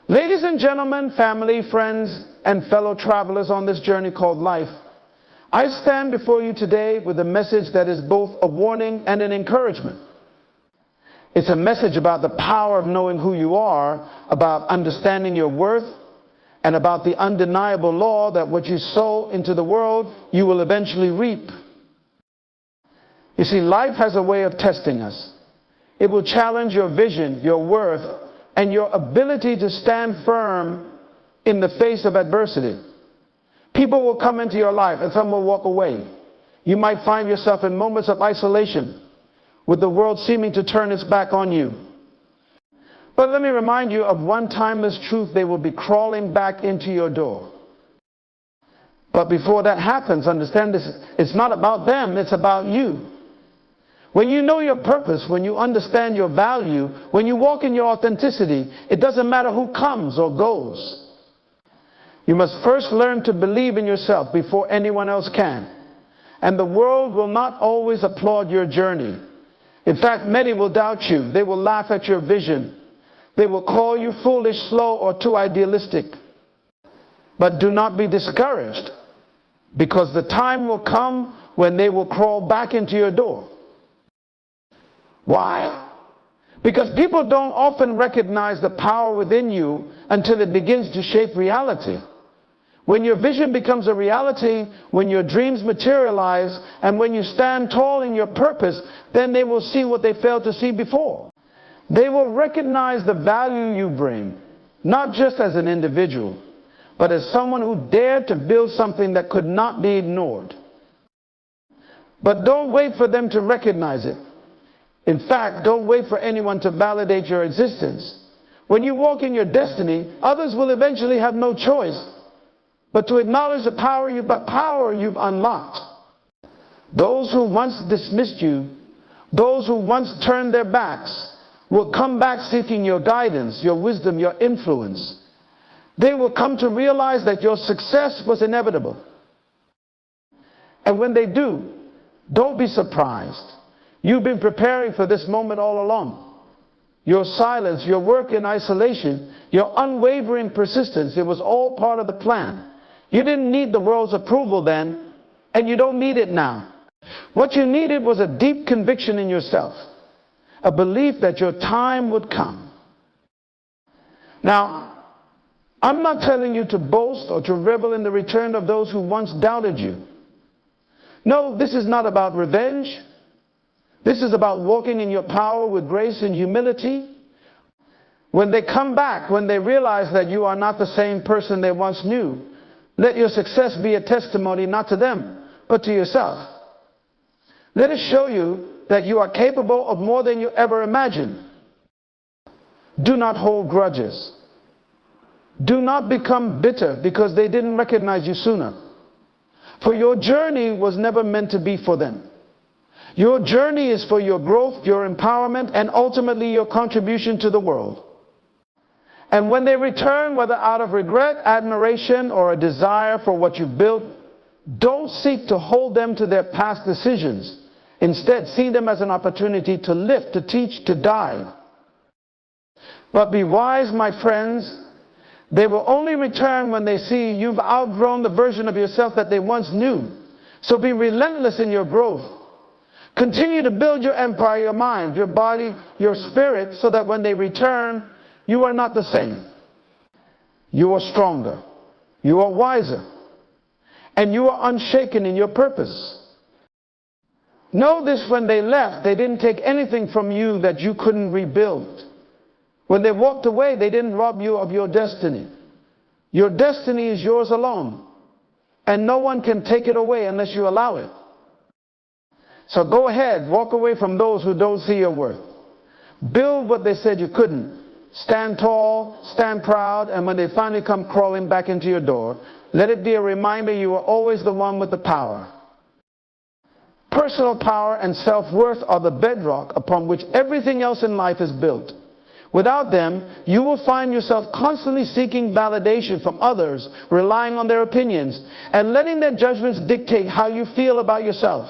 Ladies and gentlemen, family, friends, and fellow travelers on this journey called life, I stand before you today with a message that is both a warning and an encouragement. It's a message about the power of knowing who you are, about understanding your worth, and about the undeniable law that what you sow into the world, you will eventually reap. You see, life has a way of testing us. It will challenge your vision, your worth, and your ability to stand firm in the face of adversity. People will come into your life and some will walk away. You might find yourself in moments of isolation, with the world seeming to turn its back on you. But let me remind you of one timeless truth: they will be crawling back into your door. But before that happens, understand this, it's not about them, it's about you. When you know your purpose, when you understand your value, when you walk in your authenticity, it doesn't matter who comes or goes. You must first learn to believe in yourself before anyone else can. And the world will not always applaud your journey. In fact, many will doubt you. They will laugh at your vision. They will call you foolish, slow, or too idealistic. But do not be discouraged, because the time will come when they will crawl back into your door. Why? Because people don't often recognize the power within you until it begins to shape reality. When your vision becomes a reality, when your dreams materialize, and when you stand tall in your purpose, then they will see what they failed to see before. They will recognize the value you bring, not just as an individual, but as someone who dared to build something that could not be ignored. But don't wait for them to recognize it. In fact, don't wait for anyone to validate your existence. When you walk in your destiny, others will eventually have no choice but to acknowledge the power you've unlocked. Those who once dismissed you, those who once turned their backs, will come back seeking your guidance, your wisdom, your influence. They will come to realize that your success was inevitable. And when they do, don't be surprised. You've been preparing for this moment all along. Your silence, your work in isolation, your unwavering persistence, it was all part of the plan. You didn't need the world's approval then, and you don't need it now. What you needed was a deep conviction in yourself, a belief that your time would come. Now, I'm not telling you to boast or to revel in the return of those who once doubted you. No, this is not about revenge. This is about walking in your power with grace and humility. When they come back, when they realize that you are not the same person they once knew, let your success be a testimony not to them, but to yourself. Let it show you that you are capable of more than you ever imagined. Do not hold grudges. Do not become bitter because they didn't recognize you sooner. For your journey was never meant to be for them. Your journey is for your growth, your empowerment, and ultimately your contribution to the world. And when they return, whether out of regret, admiration, or a desire for what you've built, don't seek to hold them to their past decisions. Instead, see them as an opportunity to lift, to teach, to guide. But be wise, my friends. They will only return when they see you've outgrown the version of yourself that they once knew. So be relentless in your growth. Continue to build your empire, your mind, your body, your spirit, so that when they return, you are not the same. You are stronger. You are wiser. And you are unshaken in your purpose. Know this: when they left, they didn't take anything from you that you couldn't rebuild. When they walked away, they didn't rob you of your destiny. Your destiny is yours alone. And no one can take it away unless you allow it. So go ahead, walk away from those who don't see your worth. Build what they said you couldn't. Stand tall, stand proud, and when they finally come crawling back into your door, let it be a reminder you are always the one with the power. Personal power and self-worth are the bedrock upon which everything else in life is built. Without them, you will find yourself constantly seeking validation from others, relying on their opinions, and letting their judgments dictate how you feel about yourself.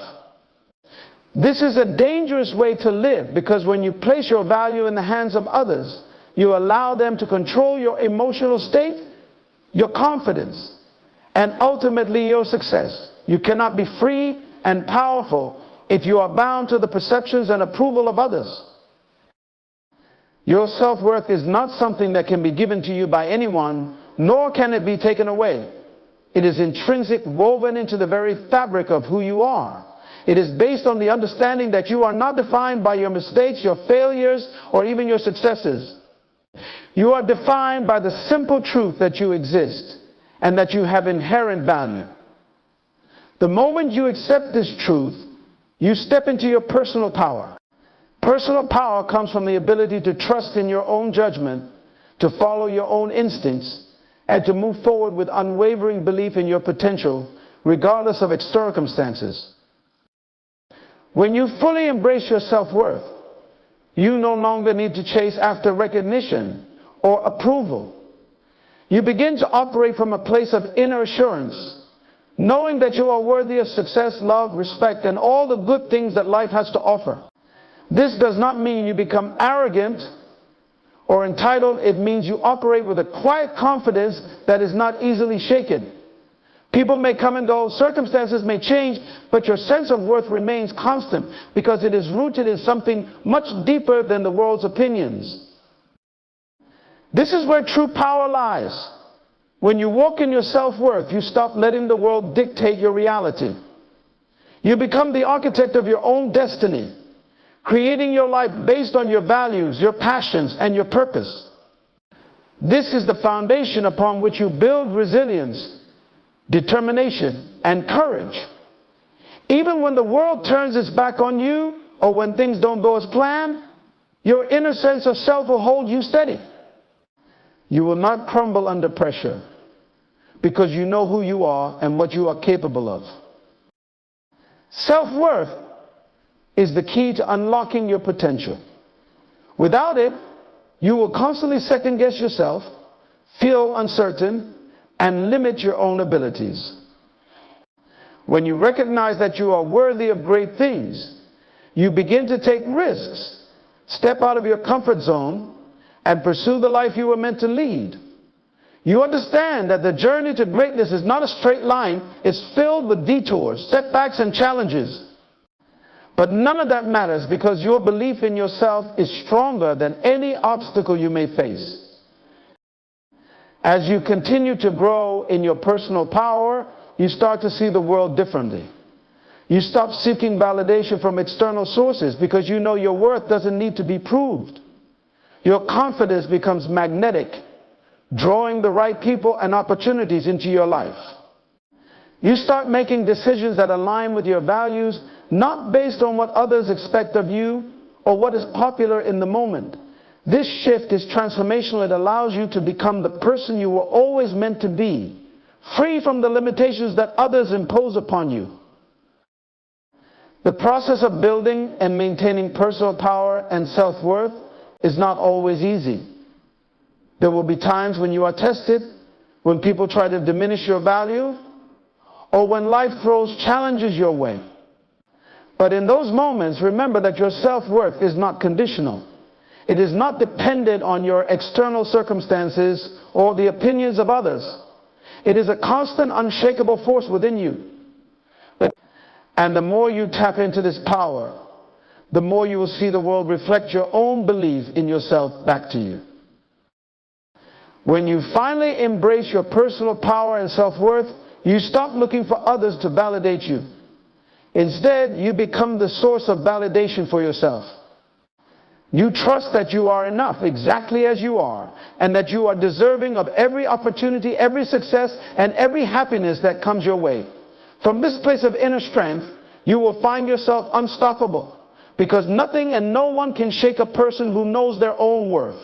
This is a dangerous way to live, because when you place your value in the hands of others, you allow them to control your emotional state, your confidence, and ultimately your success. You cannot be free and powerful if you are bound to the perceptions and approval of others. Your self-worth is not something that can be given to you by anyone, nor can it be taken away. It is intrinsic, woven into the very fabric of who you are. It is based on the understanding that you are not defined by your mistakes, your failures, or even your successes. You are defined by the simple truth that you exist and that you have inherent value. The moment you accept this truth, you step into your personal power. Personal power comes from the ability to trust in your own judgment, to follow your own instincts, and to move forward with unwavering belief in your potential, regardless of its circumstances. When you fully embrace your self-worth, you no longer need to chase after recognition or approval. You begin to operate from a place of inner assurance, knowing that you are worthy of success, love, respect, and all the good things that life has to offer. This does not mean you become arrogant or entitled. It means you operate with a quiet confidence that is not easily shaken. People may come and go, circumstances may change, but your sense of worth remains constant because it is rooted in something much deeper than the world's opinions. This is where true power lies. When you walk in your self-worth, you stop letting the world dictate your reality. You become the architect of your own destiny, creating your life based on your values, your passions, and your purpose. This is the foundation upon which you build resilience, determination, and courage. Even when the world turns its back on you, or when things don't go as planned, your inner sense of self will hold you steady. You will not crumble under pressure because you know who you are and what you are capable of. Self-worth is the key to unlocking your potential. Without it, you will constantly second-guess yourself, feel uncertain, and limit your own abilities. When you recognize that you are worthy of great things, you begin to take risks, step out of your comfort zone, and pursue the life you were meant to lead. You understand that the journey to greatness is not a straight line. It's filled with detours, setbacks, and challenges. But none of that matters because your belief in yourself is stronger than any obstacle you may face. As you continue to grow in your personal power, you start to see the world differently. You stop seeking validation from external sources because you know your worth doesn't need to be proved. Your confidence becomes magnetic, drawing the right people and opportunities into your life. You start making decisions that align with your values, not based on what others expect of you or what is popular in the moment. This shift is transformational. It allows you to become the person you were always meant to be, free from the limitations that others impose upon you. The process of building and maintaining personal power and self-worth is not always easy. There will be times when you are tested, when people try to diminish your value, or when life throws challenges your way. But in those moments, remember that your self-worth is not conditional. It is not dependent on your external circumstances or the opinions of others. It is a constant, unshakable force within you. And the more you tap into this power, the more you will see the world reflect your own belief in yourself back to you. When you finally embrace your personal power and self-worth, you stop looking for others to validate you. Instead, you become the source of validation for yourself. You trust that you are enough exactly as you are, and that you are deserving of every opportunity, every success, and every happiness that comes your way. From this place of inner strength, you will find yourself unstoppable, because nothing and no one can shake a person who knows their own worth.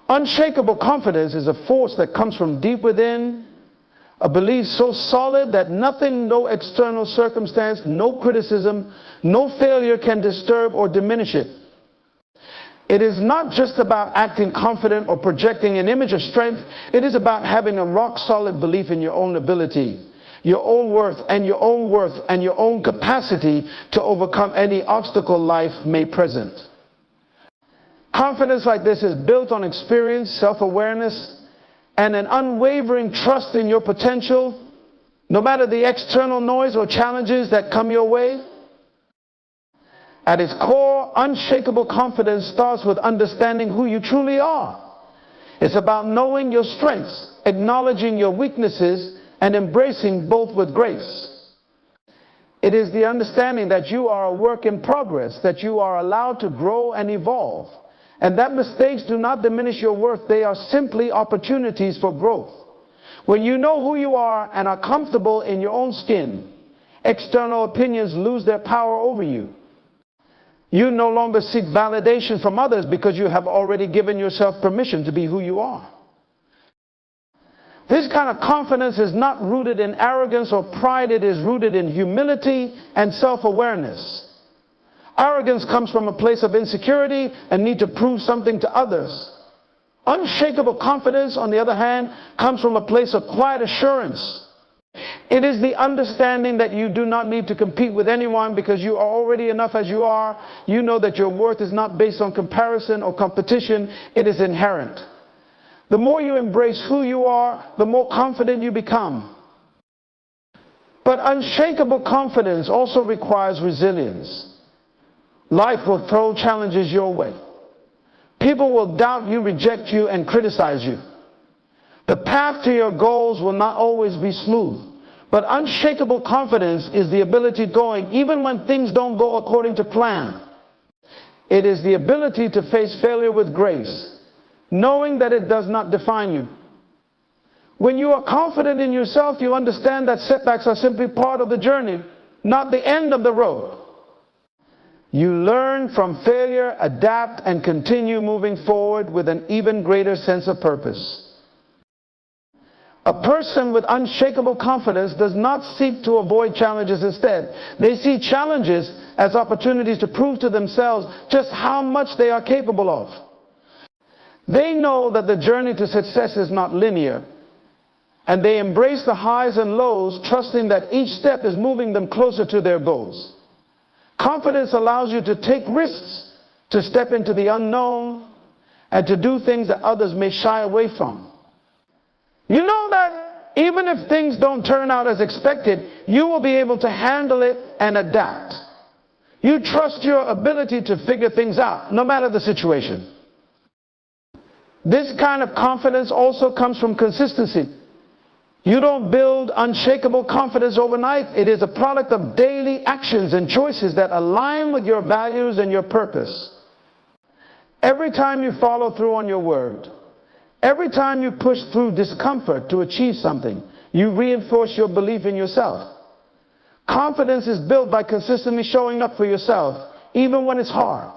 Unshakable confidence is a force that comes from deep within, a belief so solid that nothing, no external circumstance, no criticism, no failure can disturb or diminish it. It is not just about acting confident or projecting an image of strength. It is about having a rock-solid belief in your own ability, your own worth, and your own capacity to overcome any obstacle life may present. Confidence like this is built on experience, self-awareness, and an unwavering trust in your potential, no matter the external noise or challenges that come your way. At its core, unshakable confidence starts with understanding who you truly are. It's about knowing your strengths, acknowledging your weaknesses, and embracing both with grace. It is the understanding that you are a work in progress, that you are allowed to grow and evolve, and that mistakes do not diminish your worth. They are simply opportunities for growth. When you know who you are and are comfortable in your own skin, external opinions lose their power over you. You no longer seek validation from others because you have already given yourself permission to be who you are. This kind of confidence is not rooted in arrogance or pride. It is rooted in humility and self-awareness. Arrogance comes from a place of insecurity and need to prove something to others. Unshakable confidence, on the other hand, comes from a place of quiet assurance. It is the understanding that you do not need to compete with anyone because you are already enough as you are. You know that your worth is not based on comparison or competition. It is inherent. The more you embrace who you are, the more confident you become. But unshakable confidence also requires resilience. Life will throw challenges your way. People will doubt you, reject you, and criticize you. The path to your goals will not always be smooth. But unshakable confidence is the ability going even when things don't go according to plan. It is the ability to face failure with grace, knowing that it does not define you. When you are confident in yourself, you understand that setbacks are simply part of the journey, not the end of the road. You learn from failure, adapt, and continue moving forward with an even greater sense of purpose. A person with unshakable confidence does not seek to avoid challenges. Instead, they see challenges as opportunities to prove to themselves just how much they are capable of. They know that the journey to success is not linear, and they embrace the highs and lows, trusting that each step is moving them closer to their goals. Confidence allows you to take risks, to step into the unknown, and to do things that others may shy away from. You know that even if things don't turn out as expected, you will be able to handle it and adapt. You trust your ability to figure things out, no matter the situation. This kind of confidence also comes from consistency. You don't build unshakable confidence overnight. It is a product of daily actions and choices that align with your values and your purpose. Every time you follow through on your word, every time you push through discomfort to achieve something, you reinforce your belief in yourself. Confidence is built by consistently showing up for yourself, even when it's hard.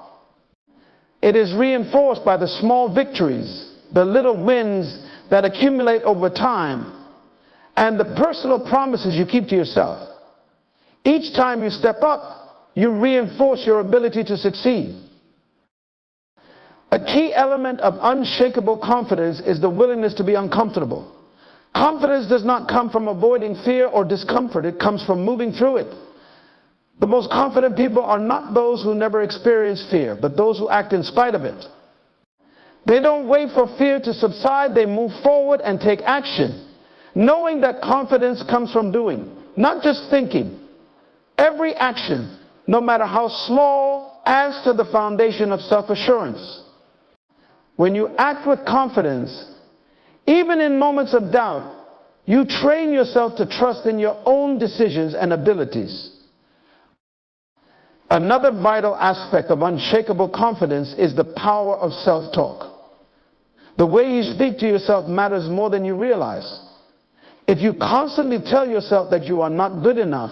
It is reinforced by the small victories, the little wins that accumulate over time, and the personal promises you keep to yourself. Each time you step up, you reinforce your ability to succeed. A key element of unshakable confidence is the willingness to be uncomfortable. Confidence does not come from avoiding fear or discomfort. It comes from moving through it. The most confident people are not those who never experience fear, but those who act in spite of it. They don't wait for fear to subside. They move forward and take action, knowing that confidence comes from doing, not just thinking. Every action, no matter how small, adds to the foundation of self-assurance. When you act with confidence, even in moments of doubt, you train yourself to trust in your own decisions and abilities. Another vital aspect of unshakable confidence is the power of self-talk. The way you speak to yourself matters more than you realize. If you constantly tell yourself that you are not good enough,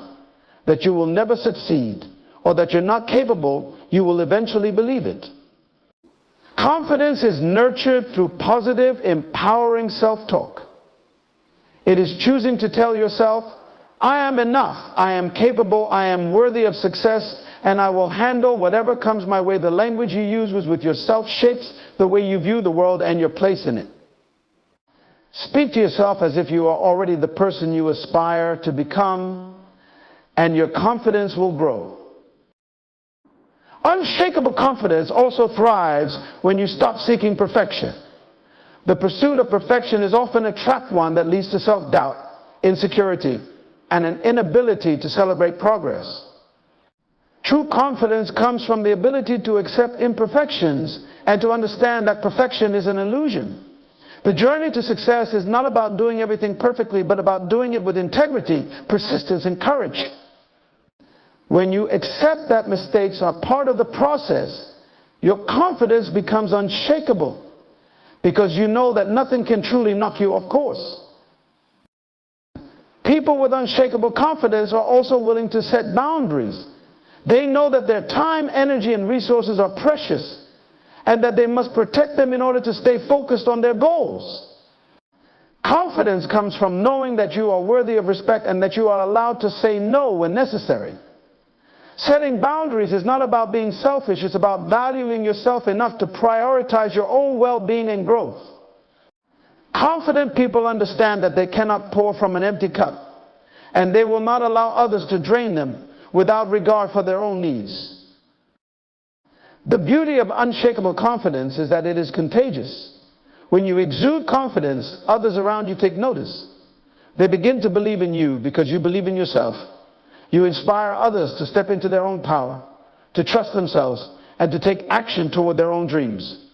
that you will never succeed, or that you're not capable, you will eventually believe it. Confidence is nurtured through positive, empowering self-talk. It is choosing to tell yourself, I am enough, I am capable, I am worthy of success, and I will handle whatever comes my way. The language you use with yourself shapes the way you view the world and your place in it. Speak to yourself as if you are already the person you aspire to become, and your confidence will grow. Unshakable confidence also thrives when you stop seeking perfection. The pursuit of perfection is often a trapped one that leads to self-doubt, insecurity, and an inability to celebrate progress. True confidence comes from the ability to accept imperfections and to understand that perfection is an illusion. The journey to success is not about doing everything perfectly, but about doing it with integrity, persistence, and courage. When you accept that mistakes are part of the process, your confidence becomes unshakable because you know that nothing can truly knock you off course. People with unshakable confidence are also willing to set boundaries. They know that their time, energy, and resources are precious and that they must protect them in order to stay focused on their goals. Confidence comes from knowing that you are worthy of respect and that you are allowed to say no when necessary. Setting boundaries is not about being selfish, it's about valuing yourself enough to prioritize your own well-being and growth. Confident people understand that they cannot pour from an empty cup, and they will not allow others to drain them without regard for their own needs. The beauty of unshakable confidence is that it is contagious. When you exude confidence, others around you take notice. They begin to believe in you because you believe in yourself. You inspire others to step into their own power, to trust themselves, and to take action toward their own dreams.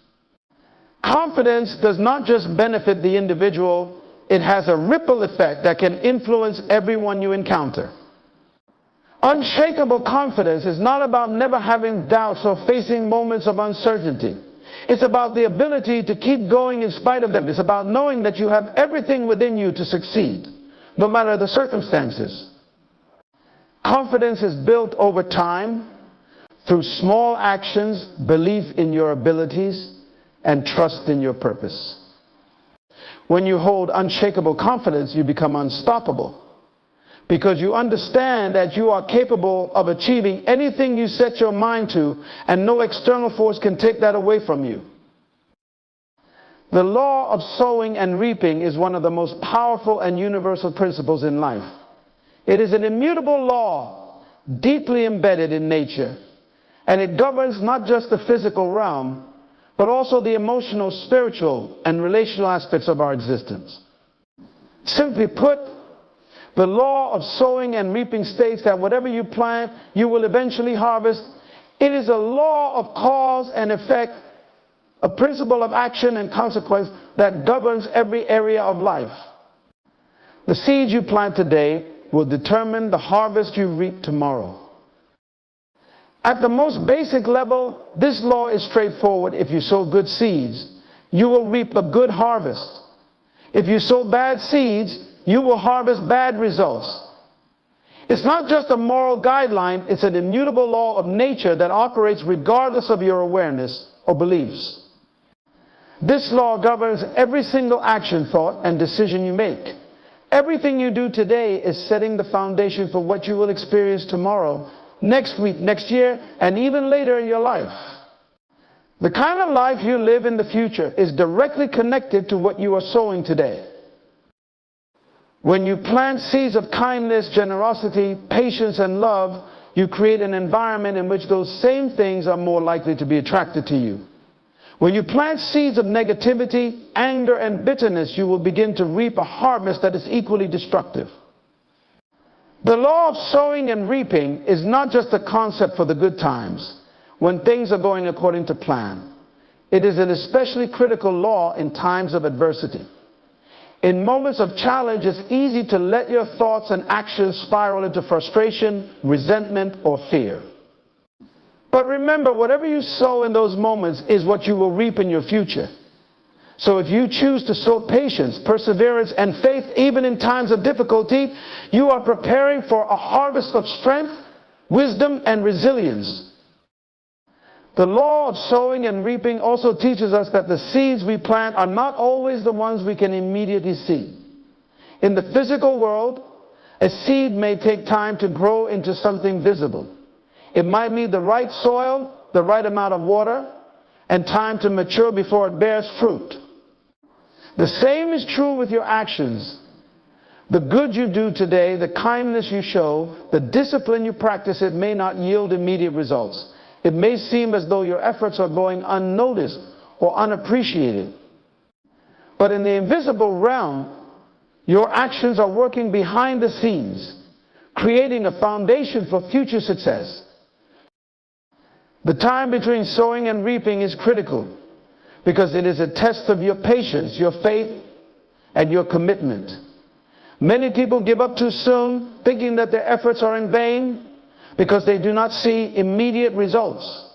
Confidence does not just benefit the individual, it has a ripple effect that can influence everyone you encounter. Unshakable confidence is not about never having doubts or facing moments of uncertainty. It's about the ability to keep going in spite of them. It's about knowing that you have everything within you to succeed, no matter the circumstances. Confidence is built over time through small actions, belief in your abilities, and trust in your purpose. When you hold unshakable confidence, you become unstoppable because you understand that you are capable of achieving anything you set your mind to, and no external force can take that away from you. The law of sowing and reaping is one of the most powerful and universal principles in life. It is an immutable law, deeply embedded in nature, and it governs not just the physical realm, but also the emotional, spiritual, and relational aspects of our existence. Simply put, the law of sowing and reaping states that whatever you plant, you will eventually harvest. It is a law of cause and effect, a principle of action and consequence that governs every area of life. The seeds you plant today will determine the harvest you reap tomorrow. At the most basic level, this law is straightforward. If you sow good seeds, you will reap a good harvest. If you sow bad seeds, you will harvest bad results. It's not just a moral guideline, it's an immutable law of nature that operates regardless of your awareness or beliefs. This law governs every single action, thought, and decision you make. Everything you do today is setting the foundation for what you will experience tomorrow, next week, next year, and even later in your life. The kind of life you live in the future is directly connected to what you are sowing today. When you plant seeds of kindness, generosity, patience, and love, you create an environment in which those same things are more likely to be attracted to you. When you plant seeds of negativity, anger, and bitterness, you will begin to reap a harvest that is equally destructive. The law of sowing and reaping is not just a concept for the good times, when things are going according to plan. It is an especially critical law in times of adversity. In moments of challenge, it's easy to let your thoughts and actions spiral into frustration, resentment, or fear. But remember, whatever you sow in those moments is what you will reap in your future. So if you choose to sow patience, perseverance, and faith even in times of difficulty, you are preparing for a harvest of strength, wisdom, and resilience. The law of sowing and reaping also teaches us that the seeds we plant are not always the ones we can immediately see. In the physical world, a seed may take time to grow into something visible. It might need the right soil, the right amount of water, and time to mature before it bears fruit. The same is true with your actions. The good you do today, the kindness you show, the discipline you practice, it may not yield immediate results. It may seem as though your efforts are going unnoticed or unappreciated. But in the invisible realm, your actions are working behind the scenes, creating a foundation for future success. The time between sowing and reaping is critical because it is a test of your patience, your faith, and your commitment. Many people give up too soon, thinking that their efforts are in vain because they do not see immediate results.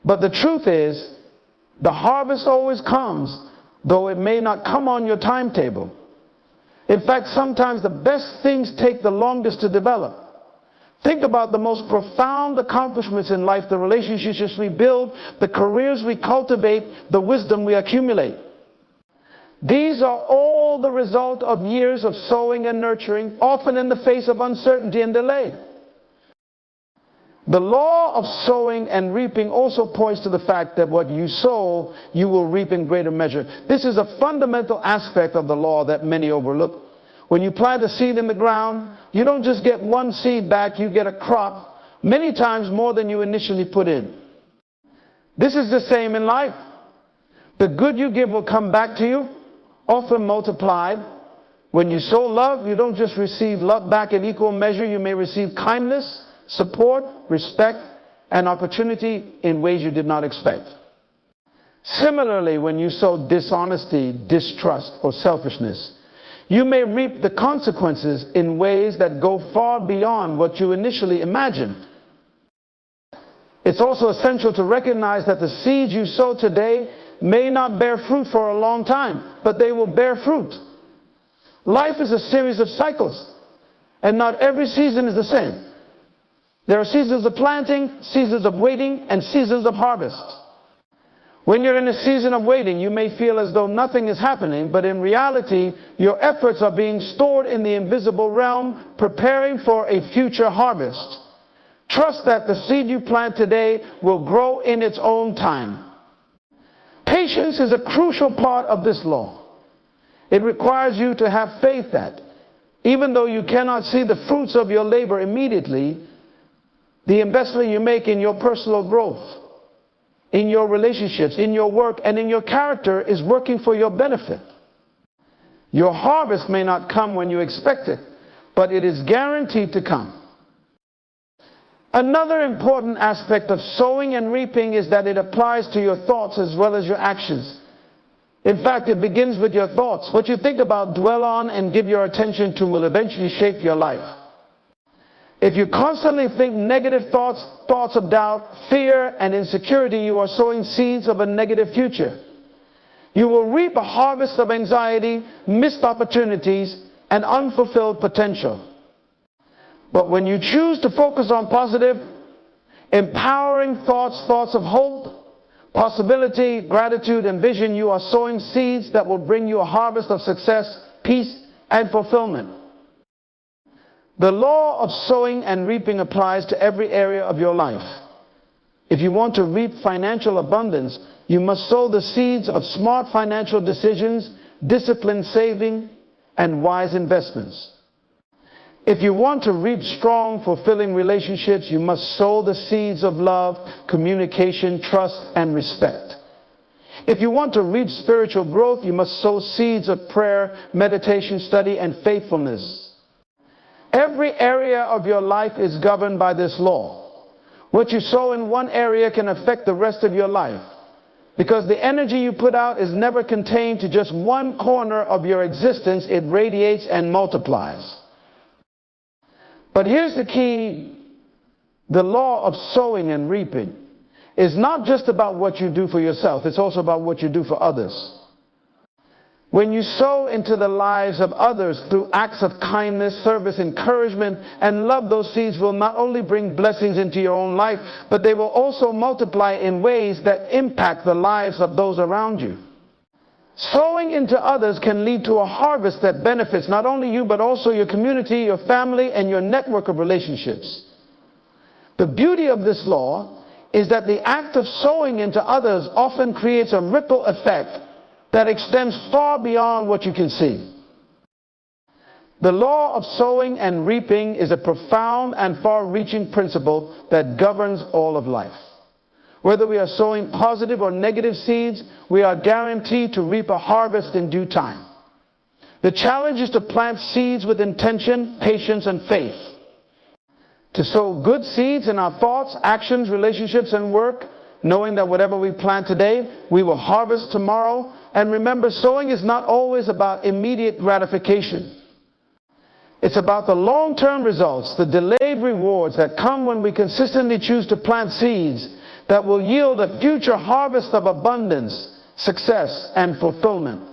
But the truth is, the harvest always comes, though it may not come on your timetable. In fact, sometimes the best things take the longest to develop. Think about the most profound accomplishments in life, the relationships we build, the careers we cultivate, the wisdom we accumulate. These are all the result of years of sowing and nurturing, often in the face of uncertainty and delay. The law of sowing and reaping also points to the fact that what you sow, you will reap in greater measure. This is a fundamental aspect of the law that many overlook. When you plant a seed in the ground, you don't just get one seed back, you get a crop, many times more than you initially put in. This is the same in life. The good you give will come back to you, often multiplied. When you sow love, you don't just receive love back in equal measure, you may receive kindness, support, respect, and opportunity in ways you did not expect. Similarly, when you sow dishonesty, distrust, or selfishness, you may reap the consequences in ways that go far beyond what you initially imagined. It's also essential to recognize that the seeds you sow today may not bear fruit for a long time, but they will bear fruit. Life is a series of cycles, and not every season is the same. There are seasons of planting, seasons of waiting, and seasons of harvest. When you're in a season of waiting, you may feel as though nothing is happening, but in reality, your efforts are being stored in the invisible realm, preparing for a future harvest. Trust that the seed you plant today will grow in its own time. Patience is a crucial part of this law. It requires you to have faith that, even though you cannot see the fruits of your labor immediately, the investment you make in your personal growth, in your relationships, in your work, and in your character is working for your benefit. Your harvest may not come when you expect it, but it is guaranteed to come. Another important aspect of sowing and reaping is that it applies to your thoughts as well as your actions. In fact, it begins with your thoughts. What you think about, dwell on, and give your attention to will eventually shape your life. If you constantly think negative thoughts, thoughts of doubt, fear, and insecurity, you are sowing seeds of a negative future. You will reap a harvest of anxiety, missed opportunities, and unfulfilled potential. But when you choose to focus on positive, empowering thoughts, thoughts of hope, possibility, gratitude, and vision, you are sowing seeds that will bring you a harvest of success, peace, and fulfillment. The law of sowing and reaping applies to every area of your life. If you want to reap financial abundance, you must sow the seeds of smart financial decisions, disciplined saving, and wise investments. If you want to reap strong, fulfilling relationships, you must sow the seeds of love, communication, trust, and respect. If you want to reap spiritual growth, you must sow seeds of prayer, meditation, study, and faithfulness. Every area of your life is governed by this law. What you sow in one area can affect the rest of your life, because the energy you put out is never contained to just one corner of your existence. It radiates and multiplies. But here's the key. The law of sowing and reaping is not just about what you do for yourself. It's also about what you do for others. When you sow into the lives of others through acts of kindness, service, encouragement, and love, those seeds will not only bring blessings into your own life, but they will also multiply in ways that impact the lives of those around you. Sowing into others can lead to a harvest that benefits not only you, but also your community, your family, and your network of relationships. The beauty of this law is that the act of sowing into others often creates a ripple effect that extends far beyond what you can see. The law of sowing and reaping is a profound and far-reaching principle that governs all of life. Whether we are sowing positive or negative seeds, we are guaranteed to reap a harvest in due time. The challenge is to plant seeds with intention, patience, and faith. To sow good seeds in our thoughts, actions, relationships, and work, knowing that whatever we plant today, we will harvest tomorrow. And remember, sowing is not always about immediate gratification. It's about the long-term results, the delayed rewards that come when we consistently choose to plant seeds that will yield a future harvest of abundance, success, and fulfillment.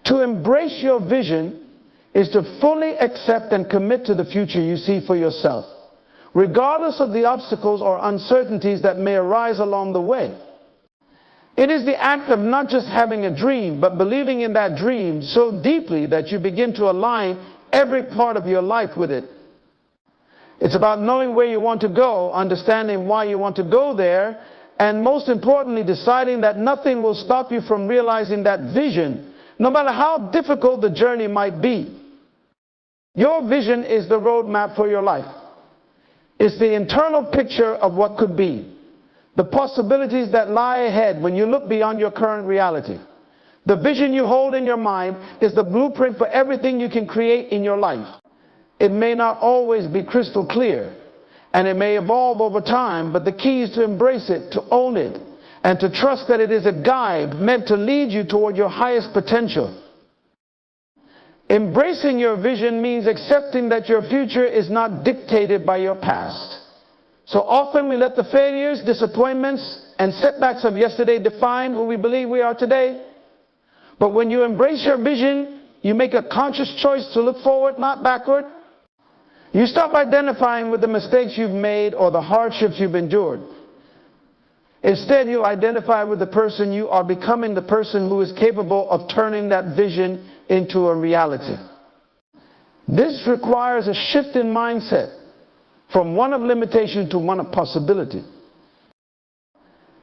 To embrace your vision is to fully accept and commit to the future you see for yourself, regardless of the obstacles or uncertainties that may arise along the way. It is the act of not just having a dream, but believing in that dream so deeply that you begin to align every part of your life with it. It's about knowing where you want to go, understanding why you want to go there, and most importantly, deciding that nothing will stop you from realizing that vision, no matter how difficult the journey might be. Your vision is the roadmap for your life. It's the internal picture of what could be, the possibilities that lie ahead when you look beyond your current reality. The vision you hold in your mind is the blueprint for everything you can create in your life. It may not always be crystal clear, and it may evolve over time, but the key is to embrace it, to own it, and to trust that it is a guide meant to lead you toward your highest potential. Embracing your vision means accepting that your future is not dictated by your past. So often we let the failures, disappointments, and setbacks of yesterday define who we believe we are today. But when you embrace your vision, you make a conscious choice to look forward, not backward. You stop identifying with the mistakes you've made or the hardships you've endured. Instead, you identify with the person you are becoming, the person who is capable of turning that vision into a reality. This requires a shift in mindset from one of limitation to one of possibility.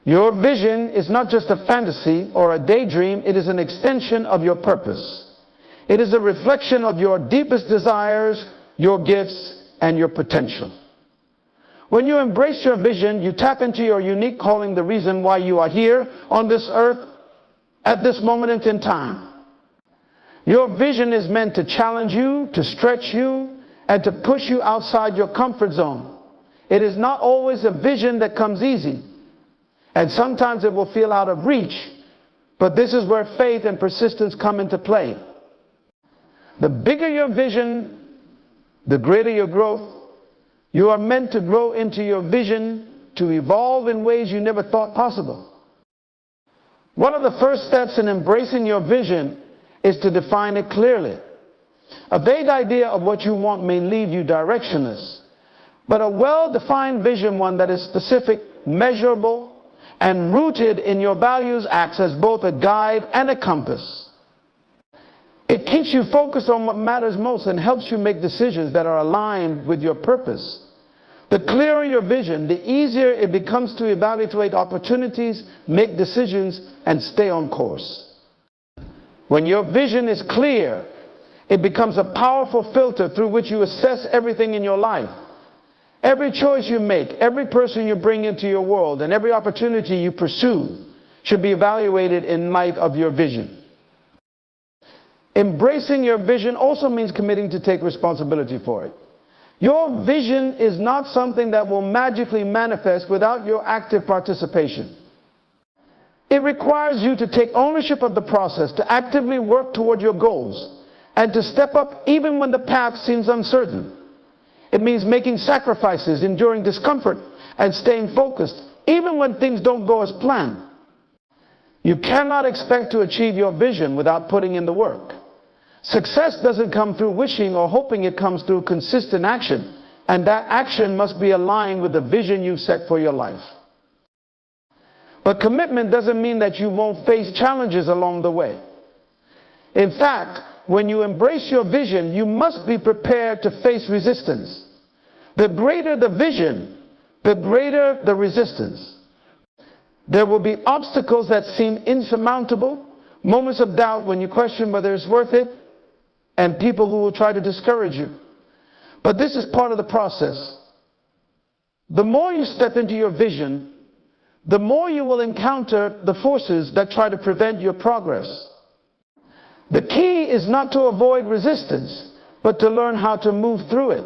Your vision is not just a fantasy or a daydream, it is an extension of your purpose. It is a reflection of your deepest desires, your gifts, and your potential. When you embrace your vision, you tap into your unique calling, the reason why you are here on this earth at this moment in time. Your vision is meant to challenge you, to stretch you, and to push you outside your comfort zone. It is not always a vision that comes easy, and sometimes it will feel out of reach, but this is where faith and persistence come into play. The bigger your vision, the greater your growth. You are meant to grow into your vision, to evolve in ways you never thought possible. One of the first steps in embracing your vision is to define it clearly. A vague idea of what you want may leave you directionless, but a well-defined vision, one that is specific, measurable, and rooted in your values, acts as both a guide and a compass. It keeps you focused on what matters most and helps you make decisions that are aligned with your purpose. The clearer your vision, the easier it becomes to evaluate opportunities, make decisions, and stay on course. When your vision is clear, it becomes a powerful filter through which you assess everything in your life. Every choice you make, every person you bring into your world, and every opportunity you pursue should be evaluated in light of your vision. Embracing your vision also means committing to take responsibility for it. Your vision is not something that will magically manifest without your active participation. It requires you to take ownership of the process, to actively work toward your goals, and to step up even when the path seems uncertain. It means making sacrifices, enduring discomfort, and staying focused, even when things don't go as planned. You cannot expect to achieve your vision without putting in the work. Success doesn't come through wishing or hoping, it comes through consistent action, and that action must be aligned with the vision you've set for your life. But commitment doesn't mean that you won't face challenges along the way. In fact, when you embrace your vision, you must be prepared to face resistance. The greater the vision, the greater the resistance. There will be obstacles that seem insurmountable, moments of doubt when you question whether it's worth it. and people who will try to discourage you. But this is part of the process. The more you step into your vision, the more you will encounter the forces that try to prevent your progress. The key is not to avoid resistance, but to learn how to move through it.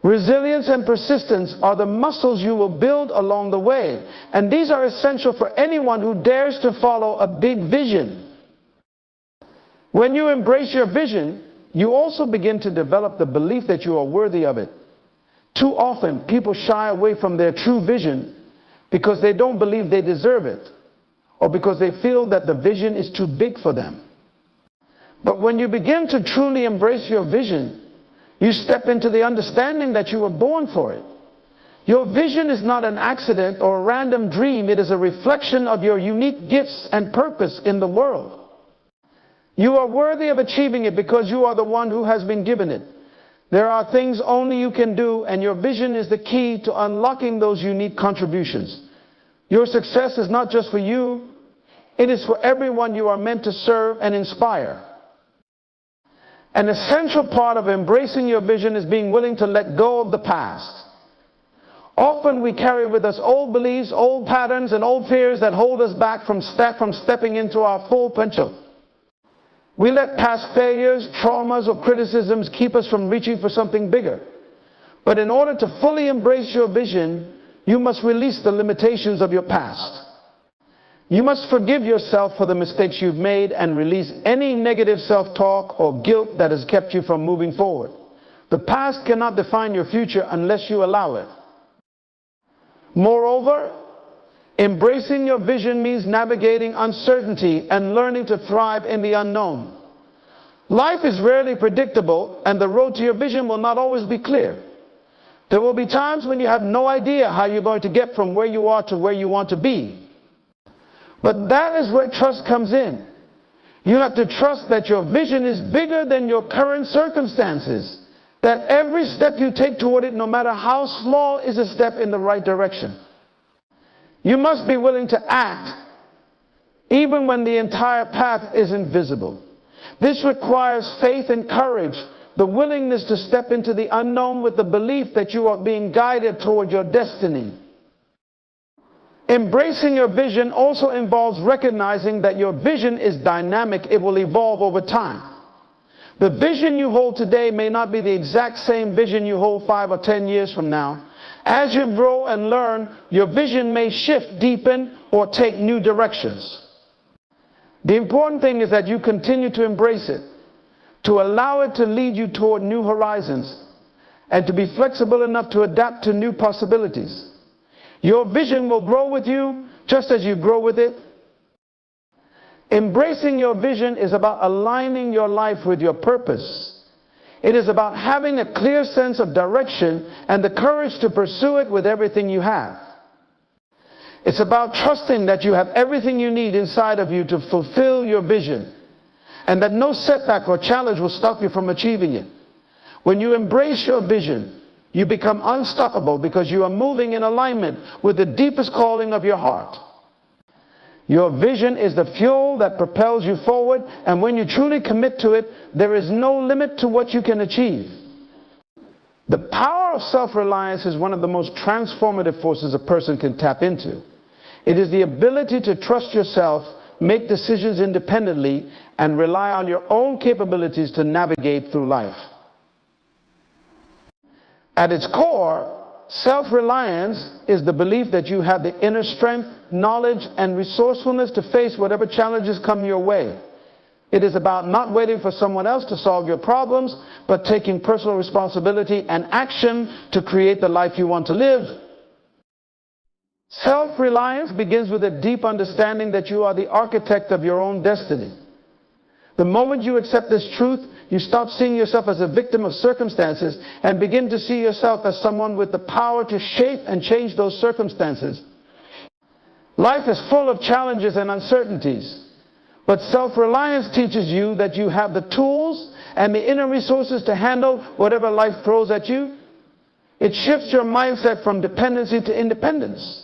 Resilience and persistence are the muscles you will build along the way, and these are essential for anyone who dares to follow a big vision. When you embrace your vision, you also begin to develop the belief that you are worthy of it. Too often, people shy away from their true vision because they don't believe they deserve it, or because they feel that the vision is too big for them. But when you begin to truly embrace your vision, you step into the understanding that you were born for it. Your vision is not an accident or a random dream. It is a reflection of your unique gifts and purpose in the world. You are worthy of achieving it because you are the one who has been given it. There are things only you can do, and your vision is the key to unlocking those unique contributions. Your success is not just for you. It is for everyone you are meant to serve and inspire. An essential part of embracing your vision is being willing to let go of the past. Often we carry with us old beliefs, old patterns, and old fears that hold us back from stepping into our full potential. We let past failures, traumas, or criticisms keep us from reaching for something bigger. But in order to fully embrace your vision, you must release the limitations of your past. You must forgive yourself for the mistakes you've made and release any negative self-talk or guilt that has kept you from moving forward. The past cannot define your future unless you allow it. Moreover, embracing your vision means navigating uncertainty and learning to thrive in the unknown. Life is rarely predictable, and the road to your vision will not always be clear. There will be times when you have no idea how you're going to get from where you are to where you want to be. But that is where trust comes in. You have to trust that your vision is bigger than your current circumstances, that every step you take toward it, no matter how small, is a step in the right direction. You must be willing to act, even when the entire path isn't visible. This requires faith and courage, the willingness to step into the unknown with the belief that you are being guided toward your destiny. Embracing your vision also involves recognizing that your vision is dynamic. It will evolve over time. The vision you hold today may not be the exact same vision you hold 5 or 10 years from now. As you grow and learn, your vision may shift, deepen, or take new directions. The important thing is that you continue to embrace it, to allow it to lead you toward new horizons, and to be flexible enough to adapt to new possibilities. Your vision will grow with you just as you grow with it. Embracing your vision is about aligning your life with your purpose. It is about having a clear sense of direction and the courage to pursue it with everything you have. It's about trusting that you have everything you need inside of you to fulfill your vision, and that no setback or challenge will stop you from achieving it. When you embrace your vision, you become unstoppable because you are moving in alignment with the deepest calling of your heart. Your vision is the fuel that propels you forward, and when you truly commit to it, there is no limit to what you can achieve. The power of self-reliance is one of the most transformative forces a person can tap into. It is the ability to trust yourself, make decisions independently, and rely on your own capabilities to navigate through life. At its core, self-reliance is the belief that you have the inner strength, knowledge, and resourcefulness to face whatever challenges come your way. It is about not waiting for someone else to solve your problems, but taking personal responsibility and action to create the life you want to live. Self-reliance begins with a deep understanding that you are the architect of your own destiny. The moment you accept this truth, you stop seeing yourself as a victim of circumstances and begin to see yourself as someone with the power to shape and change those circumstances. Life is full of challenges and uncertainties, but self-reliance teaches you that you have the tools and the inner resources to handle whatever life throws at you. It shifts your mindset from dependency to independence.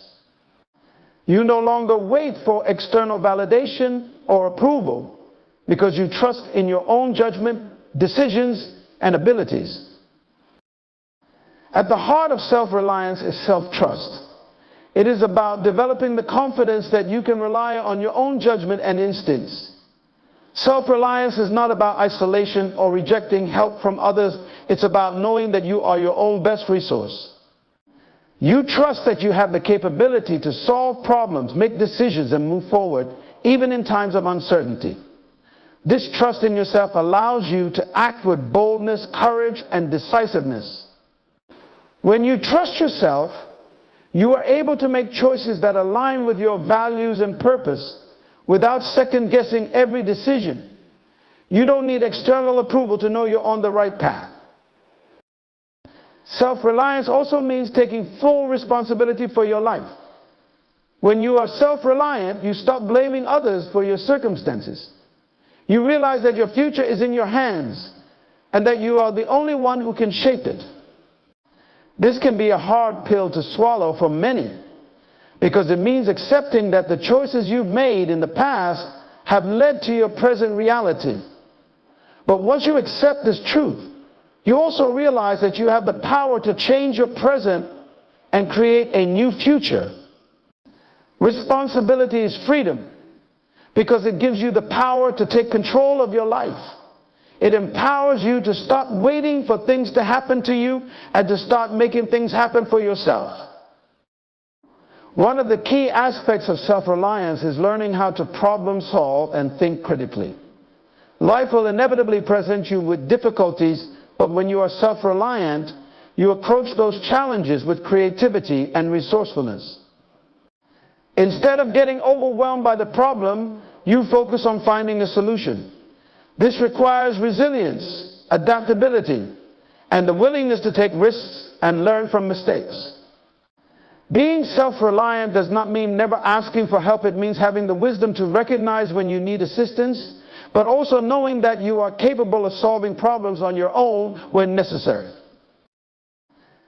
You no longer wait for external validation or approval, because you trust in your own judgment, decisions, and abilities. At the heart of self-reliance is self-trust. It is about developing the confidence that you can rely on your own judgment and instincts. Self-reliance is not about isolation or rejecting help from others. It's about knowing that you are your own best resource. You trust that you have the capability to solve problems, make decisions, and move forward, even in times of uncertainty. This trust in yourself allows you to act with boldness, courage, and decisiveness. When you trust yourself, you are able to make choices that align with your values and purpose without second-guessing every decision. You don't need external approval to know you're on the right path. Self-reliance also means taking full responsibility for your life. When you are self-reliant, you stop blaming others for your circumstances. You realize that your future is in your hands and that you are the only one who can shape it. This can be a hard pill to swallow for many, because it means accepting that the choices you've made in the past have led to your present reality. But once you accept this truth, you also realize that you have the power to change your present and create a new future. Responsibility is freedom, because it gives you the power to take control of your life. It empowers you to stop waiting for things to happen to you and to start making things happen for yourself. One of the key aspects of self-reliance is learning how to problem solve and think critically. Life will inevitably present you with difficulties, but when you are self-reliant, you approach those challenges with creativity and resourcefulness. Instead of getting overwhelmed by the problem, you focus on finding a solution. This requires resilience, adaptability, and the willingness to take risks and learn from mistakes. Being self-reliant does not mean never asking for help. It means having the wisdom to recognize when you need assistance, but also knowing that you are capable of solving problems on your own when necessary.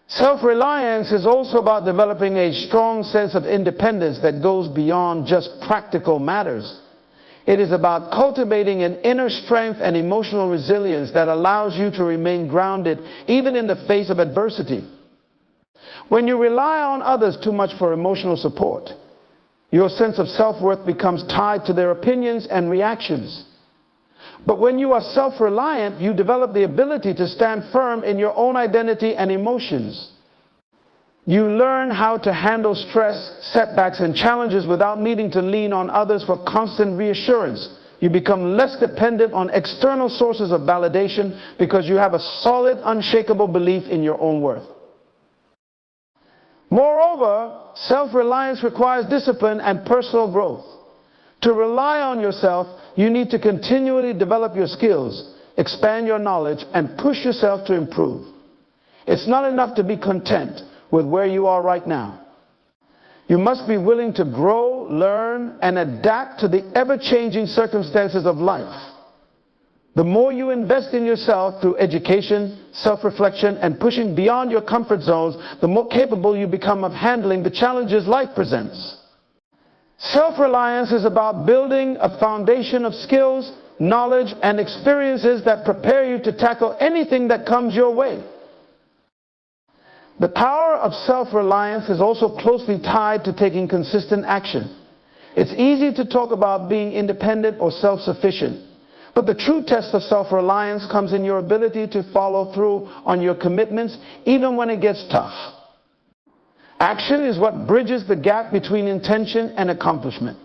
Self-reliance is also about developing a strong sense of independence that goes beyond just practical matters. It is about cultivating an inner strength and emotional resilience that allows you to remain grounded even in the face of adversity. When you rely on others too much for emotional support, your sense of self-worth becomes tied to their opinions and reactions. But when you are self-reliant, you develop the ability to stand firm in your own identity and emotions. You learn how to handle stress, setbacks, and challenges without needing to lean on others for constant reassurance. You become less dependent on external sources of validation because you have a solid, unshakable belief in your own worth. Moreover, self-reliance requires discipline and personal growth. To rely on yourself, you need to continually develop your skills, expand your knowledge, and push yourself to improve. It's not enough to be content with where you are right now. You must be willing to grow, learn, and adapt to the ever-changing circumstances of life. The more you invest in yourself through education, self-reflection, and pushing beyond your comfort zones, the more capable you become of handling the challenges life presents. Self-reliance is about building a foundation of skills, knowledge, and experiences that prepare you to tackle anything that comes your way. The power of self-reliance is also closely tied to taking consistent action. It's easy to talk about being independent or self-sufficient, but the true test of self-reliance comes in your ability to follow through on your commitments even when it gets tough. Action is what bridges the gap between intention and accomplishment.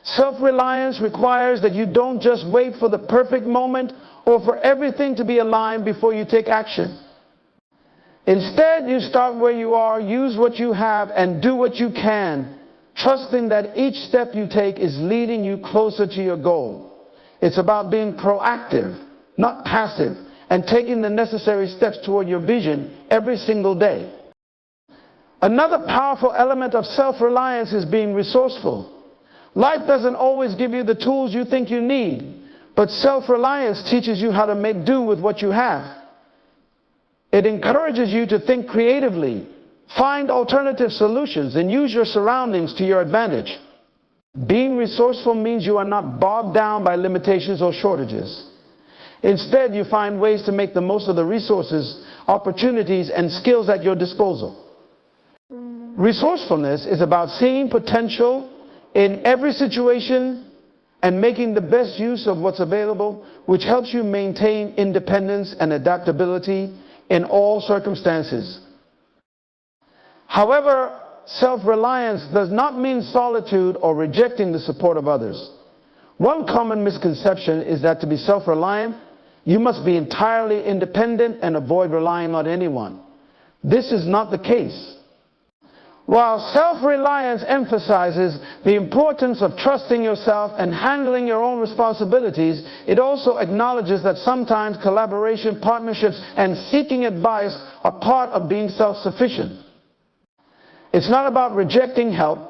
Self-reliance requires that you don't just wait for the perfect moment or for everything to be aligned before you take action. Instead, you start where you are, use what you have, and do what you can, trusting that each step you take is leading you closer to your goal. It's about being proactive, not passive, and taking the necessary steps toward your vision every single day. Another powerful element of self-reliance is being resourceful. Life doesn't always give you the tools you think you need, but self-reliance teaches you how to make do with what you have. It encourages you to think creatively, find alternative solutions, and use your surroundings to your advantage. Being resourceful means you are not bogged down by limitations or shortages. Instead, you find ways to make the most of the resources, opportunities, and skills at your disposal. Resourcefulness is about seeing potential in every situation and making the best use of what's available, which helps you maintain independence and adaptability in all circumstances. However, self-reliance does not mean solitude or rejecting the support of others. One common misconception is that to be self-reliant, you must be entirely independent and avoid relying on anyone. This is not the case. While self-reliance emphasizes the importance of trusting yourself and handling your own responsibilities, it also acknowledges that sometimes collaboration, partnerships, and seeking advice are part of being self-sufficient. It's not about rejecting help,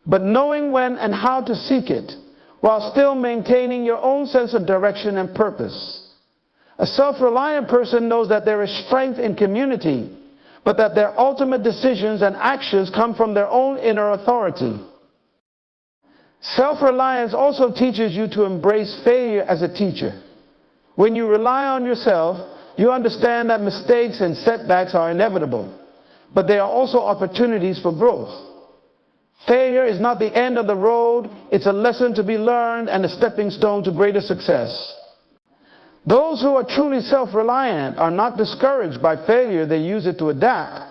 but knowing when and how to seek it, while still maintaining your own sense of direction and purpose. A self-reliant person knows that there is strength in community, but that their ultimate decisions and actions come from their own inner authority. Self-reliance also teaches you to embrace failure as a teacher. When you rely on yourself, you understand that mistakes and setbacks are inevitable, but they are also opportunities for growth. Failure is not the end of the road, it's a lesson to be learned and a stepping stone to greater success. Those who are truly self-reliant are not discouraged by failure. They use it to adapt,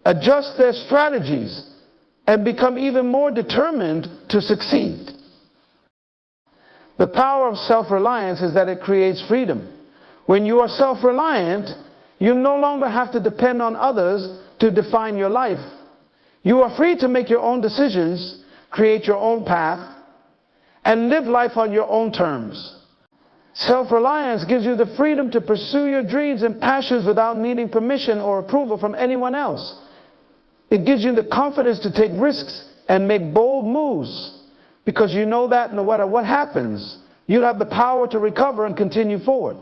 adjust their strategies, and become even more determined to succeed. The power of self-reliance is that it creates freedom. When you are self-reliant, you no longer have to depend on others to define your life. You are free to make your own decisions, create your own path, and live life on your own terms. Self-reliance gives you the freedom to pursue your dreams and passions without needing permission or approval from anyone else. It gives you the confidence to take risks and make bold moves, because you know that no matter what happens, you'll have the power to recover and continue forward.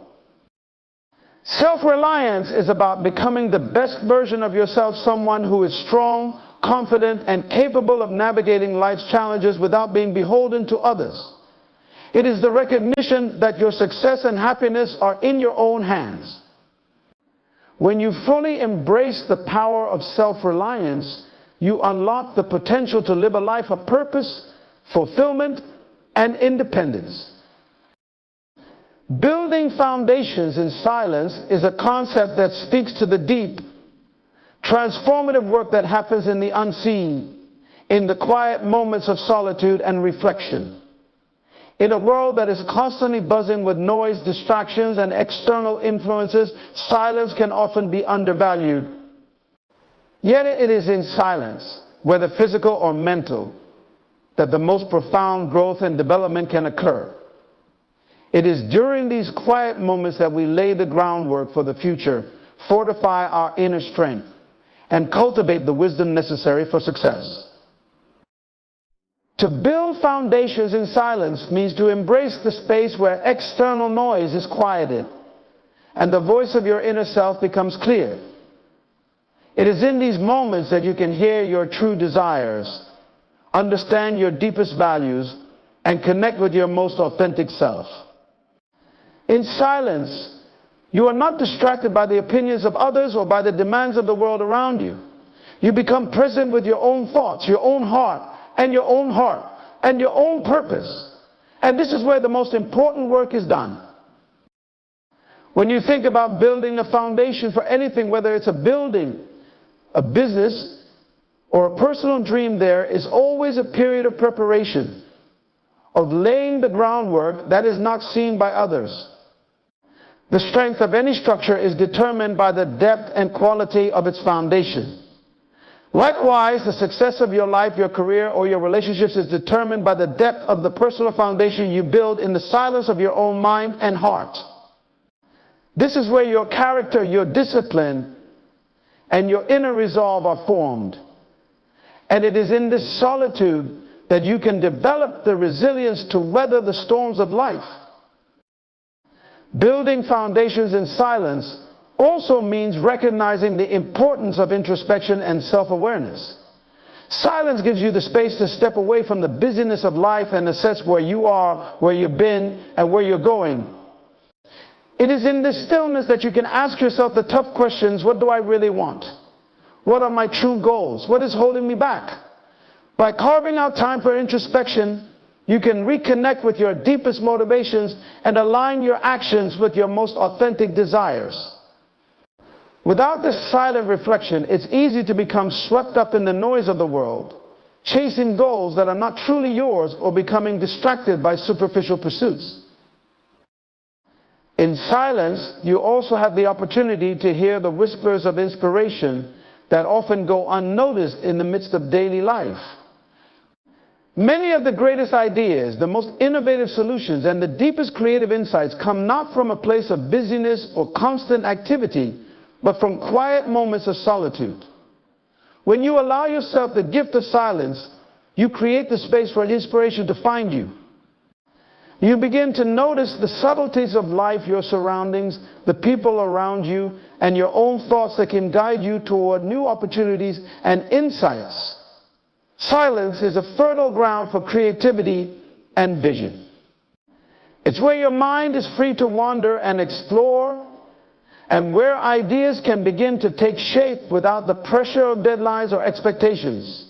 Self-reliance is about becoming the best version of yourself, someone who is strong, confident, and capable of navigating life's challenges without being beholden to others. It is the recognition that your success and happiness are in your own hands. When you fully embrace the power of self-reliance, you unlock the potential to live a life of purpose, fulfillment, and independence. Building foundations in silence is a concept that speaks to the deep, transformative work that happens in the unseen, in the quiet moments of solitude and reflection. In a world that is constantly buzzing with noise, distractions, and external influences, silence can often be undervalued. Yet it is in silence, whether physical or mental, that the most profound growth and development can occur. It is during these quiet moments that we lay the groundwork for the future, fortify our inner strength, and cultivate the wisdom necessary for success. To build foundations in silence means to embrace the space where external noise is quieted and the voice of your inner self becomes clear. It is in these moments that you can hear your true desires, understand your deepest values, and connect with your most authentic self. In silence, you are not distracted by the opinions of others or by the demands of the world around you. You become present with your own thoughts, your own heart, and your own purpose. And this is where the most important work is done. When you think about building a foundation for anything, whether it's a building, a business, or a personal dream, there is always a period of preparation, of laying the groundwork that is not seen by others. The strength of any structure is determined by the depth and quality of its foundation. Likewise, the success of your life, your career, or your relationships is determined by the depth of the personal foundation you build in the silence of your own mind and heart. This is where your character, your discipline, and your inner resolve are formed. And it is in this solitude that you can develop the resilience to weather the storms of life. Building foundations in silence also means recognizing the importance of introspection and self-awareness. Silence gives you the space to step away from the busyness of life and assess where you are, where you've been, and where you're going. It is in this stillness that you can ask yourself the tough questions. What do I really want? What are my true goals? What is holding me back? By carving out time for introspection, you can reconnect with your deepest motivations and align your actions with your most authentic desires. Without this silent reflection, it's easy to become swept up in the noise of the world, chasing goals that are not truly yours or becoming distracted by superficial pursuits. In silence, you also have the opportunity to hear the whispers of inspiration that often go unnoticed in the midst of daily life. Many of the greatest ideas, the most innovative solutions, and the deepest creative insights come not from a place of busyness or constant activity, but from quiet moments of solitude. When you allow yourself the gift of silence, you create the space for inspiration to find you. You begin to notice the subtleties of life, your surroundings, the people around you, and your own thoughts that can guide you toward new opportunities and insights. Silence is a fertile ground for creativity and vision. It's where your mind is free to wander and explore, and where ideas can begin to take shape without the pressure of deadlines or expectations.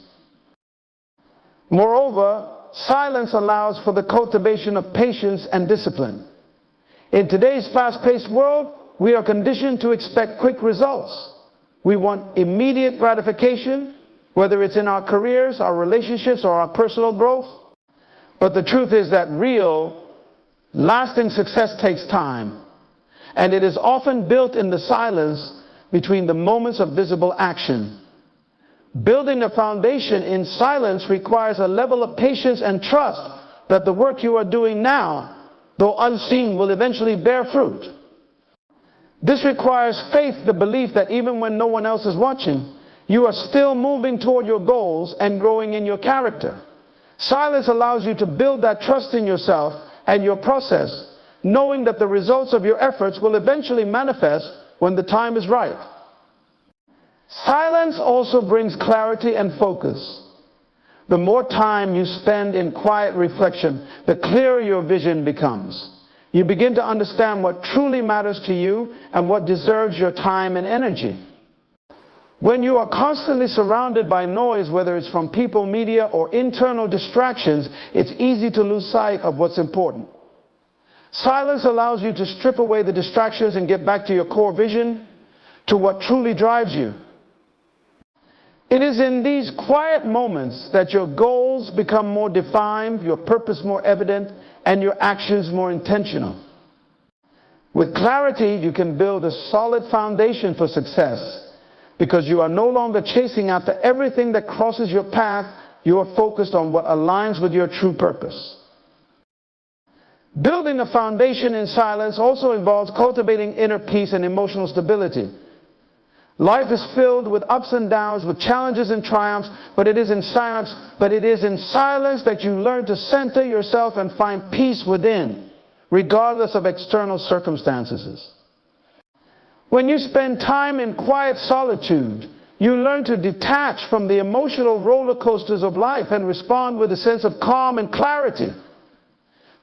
Moreover, silence allows for the cultivation of patience and discipline. In today's fast-paced world, we are conditioned to expect quick results. We want immediate gratification, whether it's in our careers, our relationships, or our personal growth. But the truth is that real, lasting success takes time, and it is often built in the silence between the moments of visible action. Building a foundation in silence requires a level of patience and trust that the work you are doing now, though unseen, will eventually bear fruit. This requires faith, the belief that even when no one else is watching, you are still moving toward your goals and growing in your character. Silence allows you to build that trust in yourself and your process, knowing that the results of your efforts will eventually manifest when the time is right. Silence also brings clarity and focus. The more time you spend in quiet reflection, the clearer your vision becomes. You begin to understand what truly matters to you and what deserves your time and energy. When you are constantly surrounded by noise, whether it's from people, media, or internal distractions, it's easy to lose sight of what's important. Silence allows you to strip away the distractions and get back to your core vision, to what truly drives you. It is in these quiet moments that your goals become more defined, your purpose more evident, and your actions more intentional. With clarity, you can build a solid foundation for success, because you are no longer chasing after everything that crosses your path. You are focused on what aligns with your true purpose. Building a foundation in silence also involves cultivating inner peace and emotional stability. Life is filled with ups and downs, with challenges and triumphs, but it is in silence that you learn to center yourself and find peace within, regardless of external circumstances. When you spend time in quiet solitude, you learn to detach from the emotional roller coasters of life and respond with a sense of calm and clarity.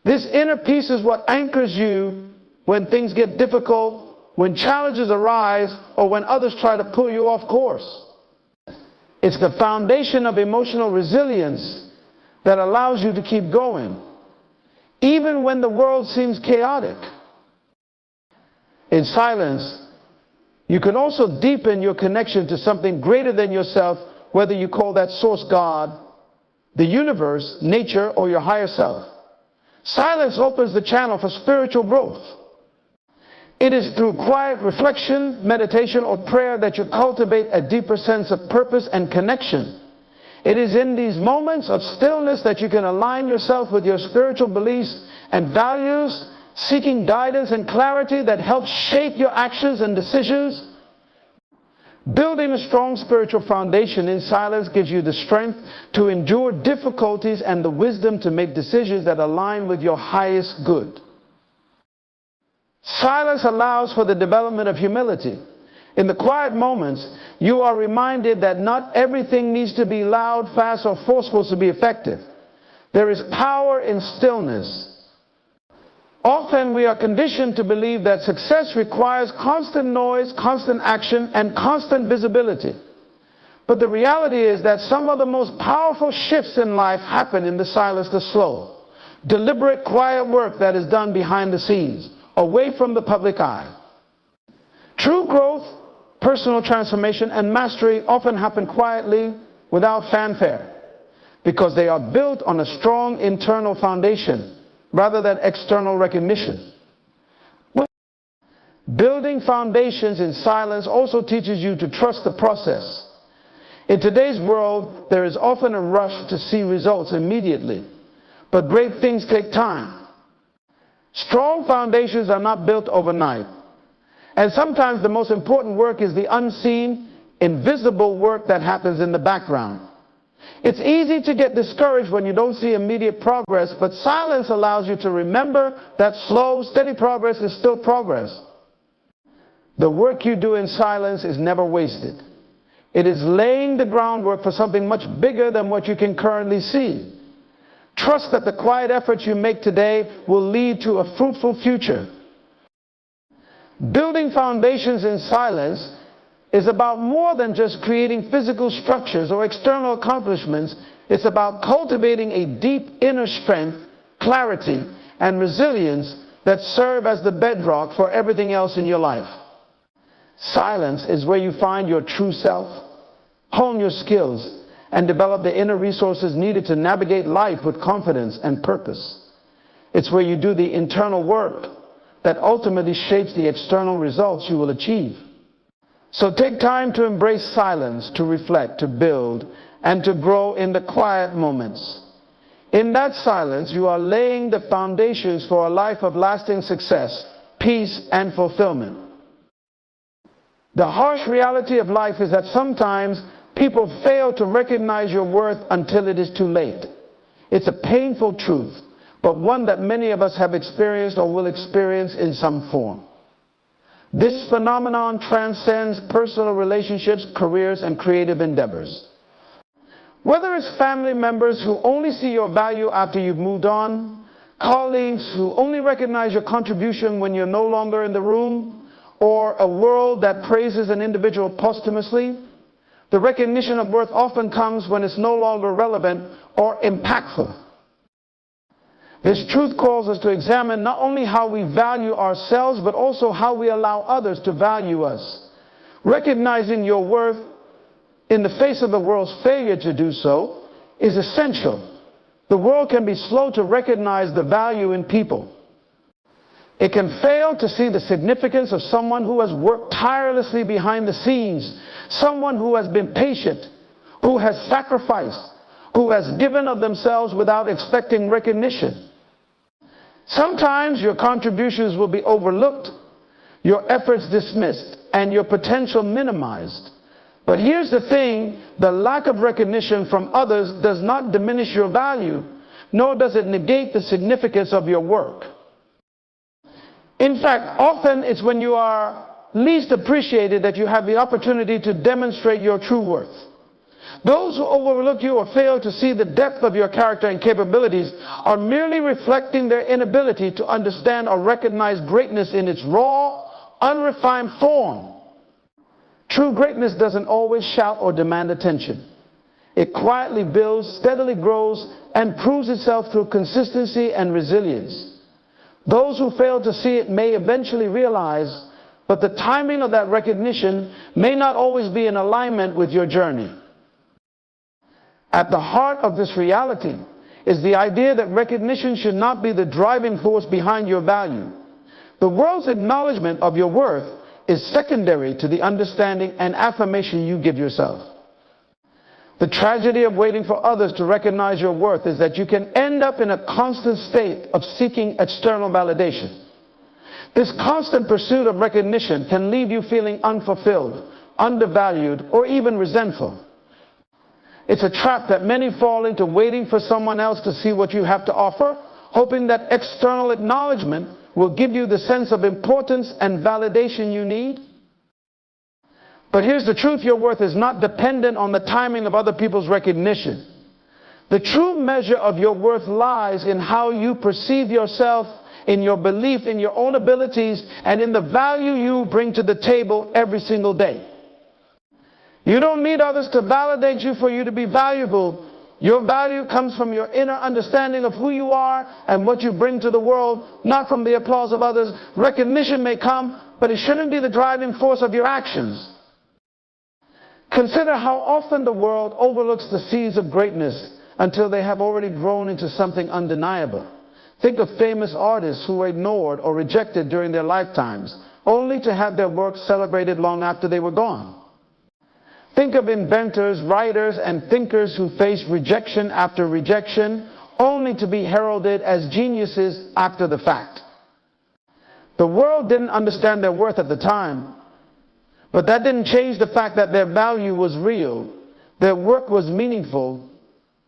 This inner peace is what anchors you when things get difficult, when challenges arise, or when others try to pull you off course. It's the foundation of emotional resilience that allows you to keep going, even when the world seems chaotic. In silence, you can also deepen your connection to something greater than yourself, whether you call that source God, the universe, nature, or your higher self. Silence opens the channel for spiritual growth. It is through quiet reflection, meditation, or prayer that you cultivate a deeper sense of purpose and connection. It is in these moments of stillness that you can align yourself with your spiritual beliefs and values, seeking guidance and clarity that helps shape your actions and decisions. Building a strong spiritual foundation in silence gives you the strength to endure difficulties and the wisdom to make decisions that align with your highest good. Silence allows for the development of humility. In the quiet moments, you are reminded that not everything needs to be loud, fast, or forceful to be effective. There is power in stillness. Often Often we are conditioned to believe that success requires constant noise, constant action, and constant visibility. But the reality is that some of the most powerful shifts in life happen in the silence, the slow, deliberate, quiet work that is done behind the scenes, away from the public eye. True growth, personal transformation, and mastery often happen quietly, without fanfare, because they are built on a strong internal foundation rather than external recognition. Building foundations in silence also teaches you to trust the process. In today's world, there is often a rush to see results immediately, but great things take time. Strong foundations are not built overnight, and sometimes the most important work is the unseen, invisible work that happens in the background. It's easy to get discouraged when you don't see immediate progress, but silence allows you to remember that slow, steady progress is still progress. The work you do in silence is never wasted. It is laying the groundwork for something much bigger than what you can currently see. Trust that the quiet efforts you make today will lead to a fruitful future. Building foundations in silence is about more than just creating physical structures or external accomplishments. It's about cultivating a deep inner strength, clarity, and resilience that serve as the bedrock for everything else in your life. Silence is where you find your true self, hone your skills, and develop the inner resources needed to navigate life with confidence and purpose. It's where you do the internal work that ultimately shapes the external results you will achieve. So take time to embrace silence, to reflect, to build, and to grow in the quiet moments. In that silence, you are laying the foundations for a life of lasting success, peace, and fulfillment. The harsh reality of life is that sometimes people fail to recognize your worth until it is too late. It's a painful truth, but one that many of us have experienced or will experience in some form. This phenomenon transcends personal relationships, careers, and creative endeavors. Whether it's family members who only see your value after you've moved on, colleagues who only recognize your contribution when you're no longer in the room, or a world that praises an individual posthumously, the recognition of worth often comes when it's no longer relevant or impactful. This truth calls us to examine not only how we value ourselves, but also how we allow others to value us. Recognizing your worth in the face of the world's failure to do so is essential. The world can be slow to recognize the value in people. It can fail to see the significance of someone who has worked tirelessly behind the scenes, someone who has been patient, who has sacrificed, who has given of themselves without expecting recognition. Sometimes your contributions will be overlooked, your efforts dismissed, and your potential minimized. But here's the thing, the lack of recognition from others does not diminish your value, nor does it negate the significance of your work. In fact, often it's when you are least appreciated that you have the opportunity to demonstrate your true worth. Those who overlook you or fail to see the depth of your character and capabilities are merely reflecting their inability to understand or recognize greatness in its raw, unrefined form. True greatness doesn't always shout or demand attention. It quietly builds, steadily grows, and proves itself through consistency and resilience. Those who fail to see it may eventually realize, but the timing of that recognition may not always be in alignment with your journey. At the heart of this reality is the idea that recognition should not be the driving force behind your value. The world's acknowledgement of your worth is secondary to the understanding and affirmation you give yourself. The tragedy of waiting for others to recognize your worth is that you can end up in a constant state of seeking external validation. This constant pursuit of recognition can leave you feeling unfulfilled, undervalued, or even resentful. It's a trap that many fall into, waiting for someone else to see what you have to offer, hoping that external acknowledgement will give you the sense of importance and validation you need. But here's the truth, your worth is not dependent on the timing of other people's recognition. The true measure of your worth lies in how you perceive yourself in your belief in your own abilities and in the value you bring to the table every single day. You don't need others to validate you for you to be valuable. Your value comes from your inner understanding of who you are and what you bring to the world, not from the applause of others. Recognition may come, but it shouldn't be the driving force of your actions. Consider how often the world overlooks the seeds of greatness until they have already grown into something undeniable. Think of famous artists who were ignored or rejected during their lifetimes, only to have their work celebrated long after they were gone. Think of inventors, writers, and thinkers who faced rejection after rejection, only to be heralded as geniuses after the fact. The world didn't understand their worth at the time, but that didn't change the fact that their value was real, their work was meaningful,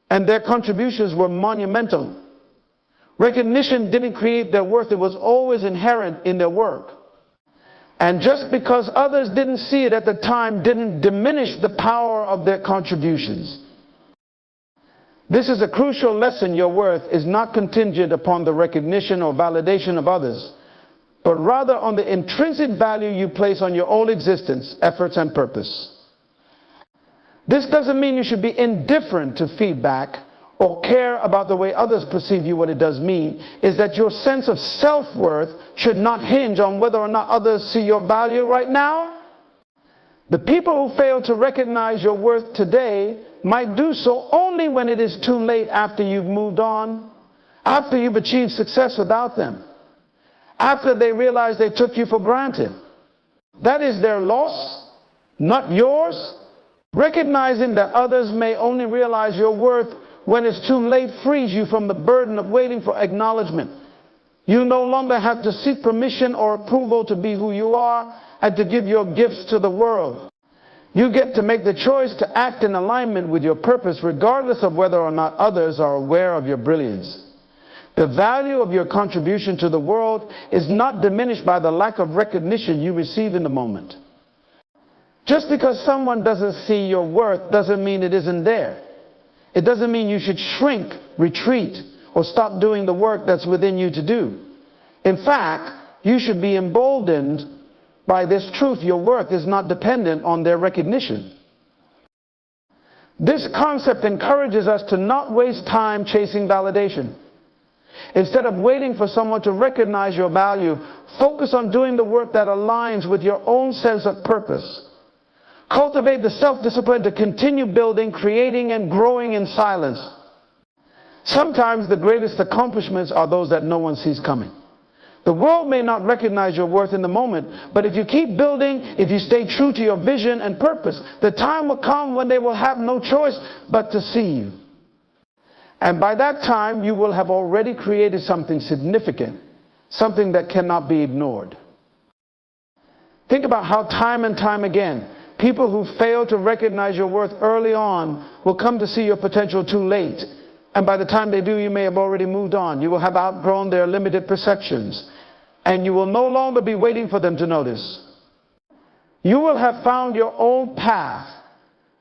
and their contributions were monumental. Recognition didn't create their worth, it was always inherent in their work. And just because others didn't see it at the time didn't diminish the power of their contributions. This is a crucial lesson. Your worth is not contingent upon the recognition or validation of others, but rather on the intrinsic value you place on your own existence, efforts, and purpose. This doesn't mean you should be indifferent to feedback or care about the way others perceive you. What it does mean is that your sense of self-worth should not hinge on whether or not others see your value right now. The people who fail to recognize your worth today might do so only when it is too late, after you've moved on, after you've achieved success without them, after they realize they took you for granted. That is their loss, not yours. Recognizing that others may only realize your worth when it's too late frees you from the burden of waiting for acknowledgement. You no longer have to seek permission or approval to be who you are and to give your gifts to the world. You get to make the choice to act in alignment with your purpose, regardless of whether or not others are aware of your brilliance. The value of your contribution to the world is not diminished by the lack of recognition you receive in the moment. Just because someone doesn't see your worth doesn't mean it isn't there. It doesn't mean you should shrink, retreat, or stop doing the work that's within you to do. In fact, you should be emboldened by this truth. Your worth is not dependent on their recognition. This concept encourages us to not waste time chasing validation. Instead of waiting for someone to recognize your value, focus on doing the work that aligns with your own sense of purpose. Cultivate the self-discipline to continue building, creating, and growing in silence. Sometimes the greatest accomplishments are those that no one sees coming. The world may not recognize your worth in the moment, but if you keep building, if you stay true to your vision and purpose, the time will come when they will have no choice but to see you. And by that time, you will have already created something significant, something that cannot be ignored. Think about how time and time again, people who fail to recognize your worth early on will come to see your potential too late. And by the time they do, you may have already moved on. You will have outgrown their limited perceptions. And you will no longer be waiting for them to notice. You will have found your own path,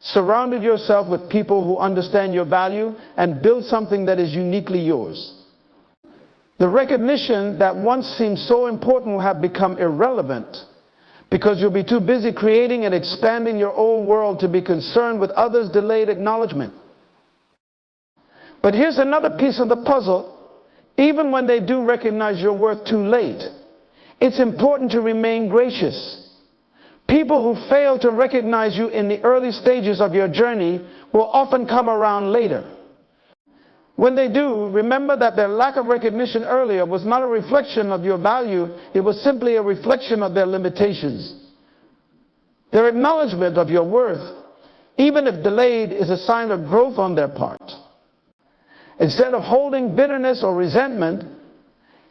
surrounded yourself with people who understand your value, and build something that is uniquely yours. The recognition that once seemed so important will have become irrelevant, because you'll be too busy creating and expanding your own world to be concerned with others' delayed acknowledgement. But here's another piece of the puzzle. Even when they do recognize your worth too late, it's important to remain gracious. People who fail to recognize you in the early stages of your journey will often come around later. When they do, remember that their lack of recognition earlier was not a reflection of your value, it was simply a reflection of their limitations. Their acknowledgement of your worth, even if delayed, is a sign of growth on their part. Instead of holding bitterness or resentment,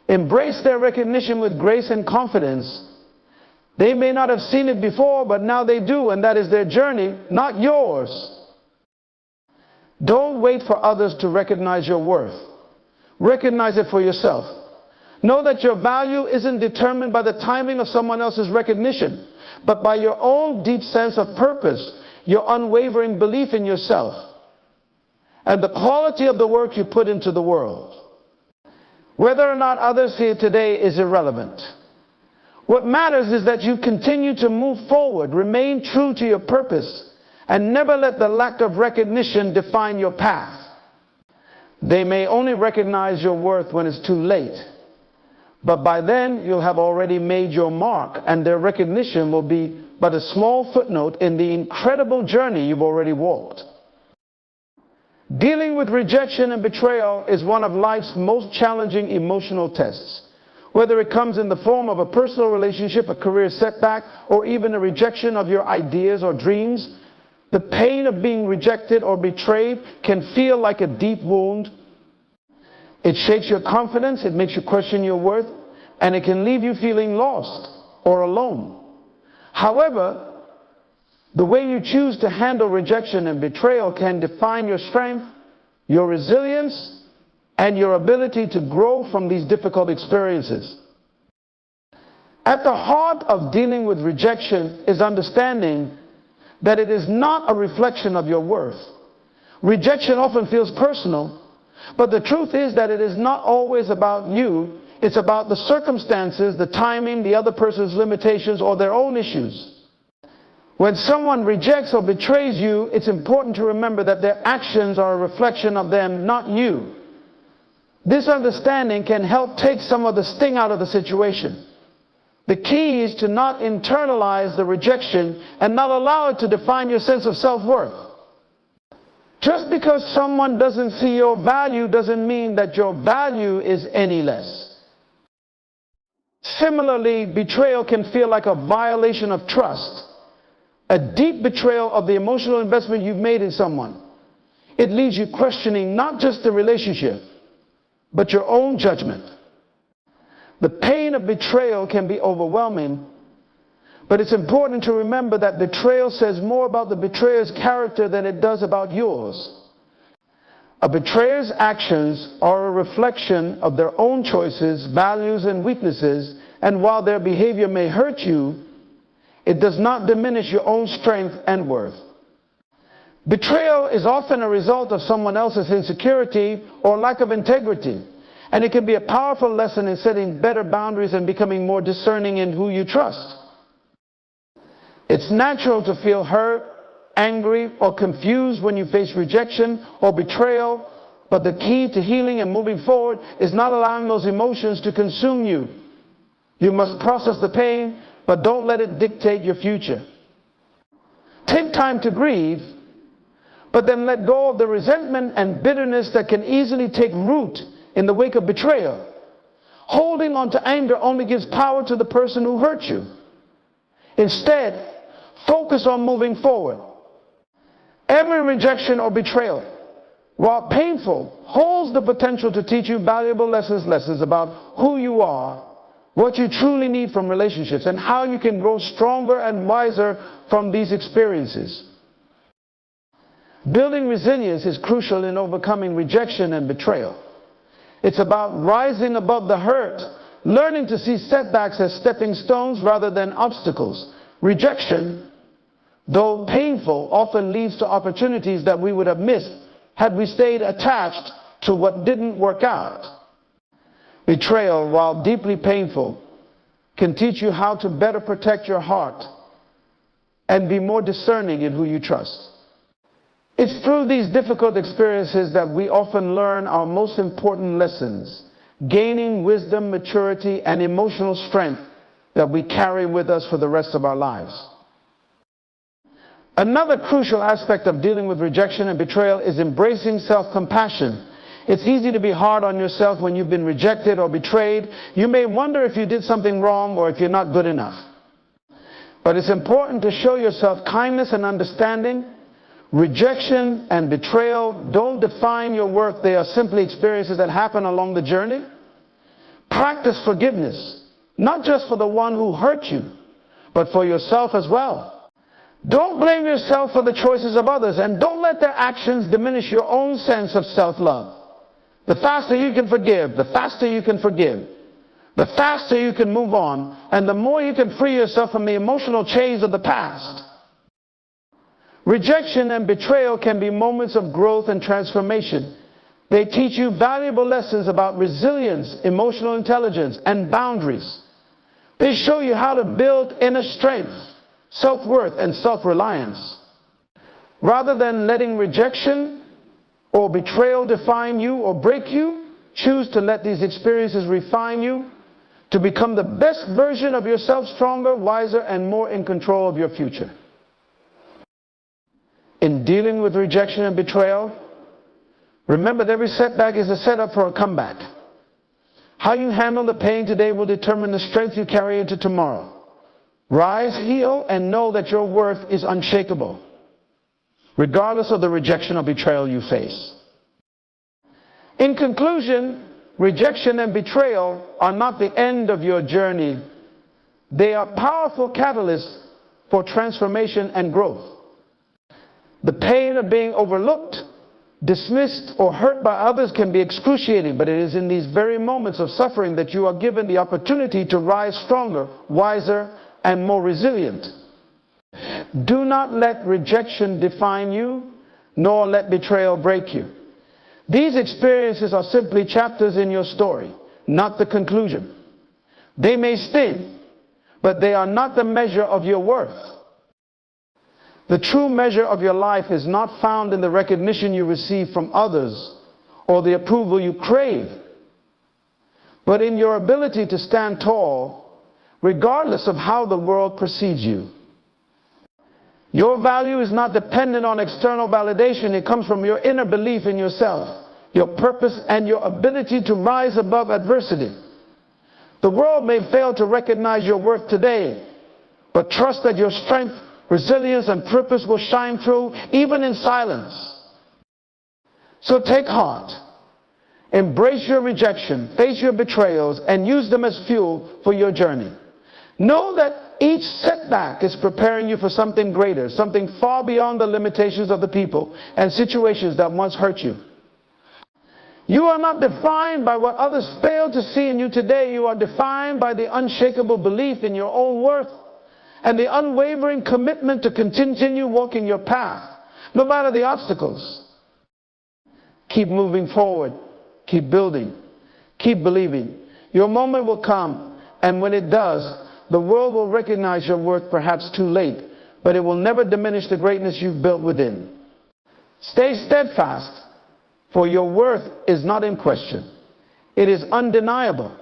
embrace their recognition with grace and confidence. They may not have seen it before, but now they do, and that is their journey, not yours. Don't wait for others to recognize your worth. Recognize it for yourself. Know that your value isn't determined by the timing of someone else's recognition, but by your own deep sense of purpose, your unwavering belief in yourself, and the quality of the work you put into the world. Whether or not others see it today is irrelevant. What matters is that you continue to move forward, remain true to your purpose, and never let the lack of recognition define your path. They may only recognize your worth when it's too late, but by then you'll have already made your mark, and their recognition will be but a small footnote in the incredible journey you've already walked. Dealing with rejection and betrayal is one of life's most challenging emotional tests. Whether it comes in the form of a personal relationship, a career setback, or even a rejection of your ideas or dreams, the pain of being rejected or betrayed can feel like a deep wound. It shakes your confidence, it makes you question your worth, and it can leave you feeling lost or alone. However, the way you choose to handle rejection and betrayal can define your strength, your resilience, and your ability to grow from these difficult experiences. At the heart of dealing with rejection is understanding that it is not a reflection of your worth. Rejection often feels personal, but the truth is that it is not always about you. It's about the circumstances, the timing, the other person's limitations, or their own issues. When someone rejects or betrays you, it's important to remember that their actions are a reflection of them, not you. This understanding can help take some of the sting out of the situation. The key is to not internalize the rejection and not allow it to define your sense of self-worth. Just because someone doesn't see your value doesn't mean that your value is any less. Similarly, betrayal can feel like a violation of trust. A deep betrayal of the emotional investment you've made in someone. It leaves you questioning not just the relationship, but your own judgment. The pain of betrayal can be overwhelming, but it's important to remember that betrayal says more about the betrayer's character than it does about yours. A betrayer's actions are a reflection of their own choices, values, and weaknesses, and while their behavior may hurt you, it does not diminish your own strength and worth. Betrayal is often a result of someone else's insecurity or lack of integrity, and it can be a powerful lesson in setting better boundaries and becoming more discerning in who you trust. It's natural to feel hurt, angry, or confused when you face rejection or betrayal, but the key to healing and moving forward is not allowing those emotions to consume you. You must process the pain, but don't let it dictate your future. Take time to grieve, but then let go of the resentment and bitterness that can easily take root in the wake of betrayal. Holding on to anger only gives power to the person who hurt you. Instead, focus on moving forward. Every rejection or betrayal, while painful, holds the potential to teach you valuable lessons about who you are, what you truly need from relationships, and how you can grow stronger and wiser from these experiences. Building resilience is crucial in overcoming rejection and betrayal. It's about rising above the hurt, learning to see setbacks as stepping stones rather than obstacles. Rejection, though painful, often leads to opportunities that we would have missed had we stayed attached to what didn't work out. Betrayal, while deeply painful, can teach you how to better protect your heart and be more discerning in who you trust. It's through these difficult experiences that we often learn our most important lessons, gaining wisdom, maturity, and emotional strength that we carry with us for the rest of our lives. Another crucial aspect of dealing with rejection and betrayal is embracing self-compassion. It's easy to be hard on yourself when you've been rejected or betrayed. You may wonder if you did something wrong or if you're not good enough. But it's important to show yourself kindness and understanding. Rejection and betrayal don't define your worth. They are simply experiences that happen along the journey. Practice forgiveness, not just for the one who hurt you, but for yourself as well. Don't blame yourself for the choices of others, and don't let their actions diminish your own sense of self-love. The faster you can forgive, the faster you can forgive, the faster you can move on, and the more you can free yourself from the emotional chains of the past. Rejection and betrayal can be moments of growth and transformation. They teach you valuable lessons about resilience, emotional intelligence, and boundaries. They show you how to build inner strength, self-worth, and self-reliance. Rather than letting rejection or betrayal define you or break you, choose to let these experiences refine you to become the best version of yourself, stronger, wiser, and more in control of your future. In dealing with rejection and betrayal, remember that every setback is a setup for a comeback. How you handle the pain today will determine the strength you carry into tomorrow. Rise, heal, and know that your worth is unshakable, regardless of the rejection or betrayal you face. In conclusion, rejection and betrayal are not the end of your journey. They are powerful catalysts for transformation and growth. The pain of being overlooked, dismissed, or hurt by others can be excruciating, but it is in these very moments of suffering that you are given the opportunity to rise stronger, wiser, and more resilient. Do not let rejection define you, nor let betrayal break you. These experiences are simply chapters in your story, not the conclusion. They may sting, but they are not the measure of your worth. The true measure of your life is not found in the recognition you receive from others or the approval you crave, but in your ability to stand tall, regardless of how the world perceives you. Your value is not dependent on external validation. It comes from your inner belief in yourself, your purpose, and your ability to rise above adversity. The world may fail to recognize your worth today, but trust that your strength, resilience, and purpose will shine through even in silence. So take heart. Embrace your rejection, face your betrayals, and use them as fuel for your journey. Know that each setback is preparing you for something greater, something far beyond the limitations of the people and situations that once hurt you. You are not defined by what others fail to see in you today. You are defined by the unshakable belief in your own worth and the unwavering commitment to continue walking your path, no matter the obstacles. Keep moving forward. Keep building. Keep believing. Your moment will come, and when it does, the world will recognize your worth, perhaps too late, but it will never diminish the greatness you've built within. Stay steadfast, for your worth is not in question. It is undeniable.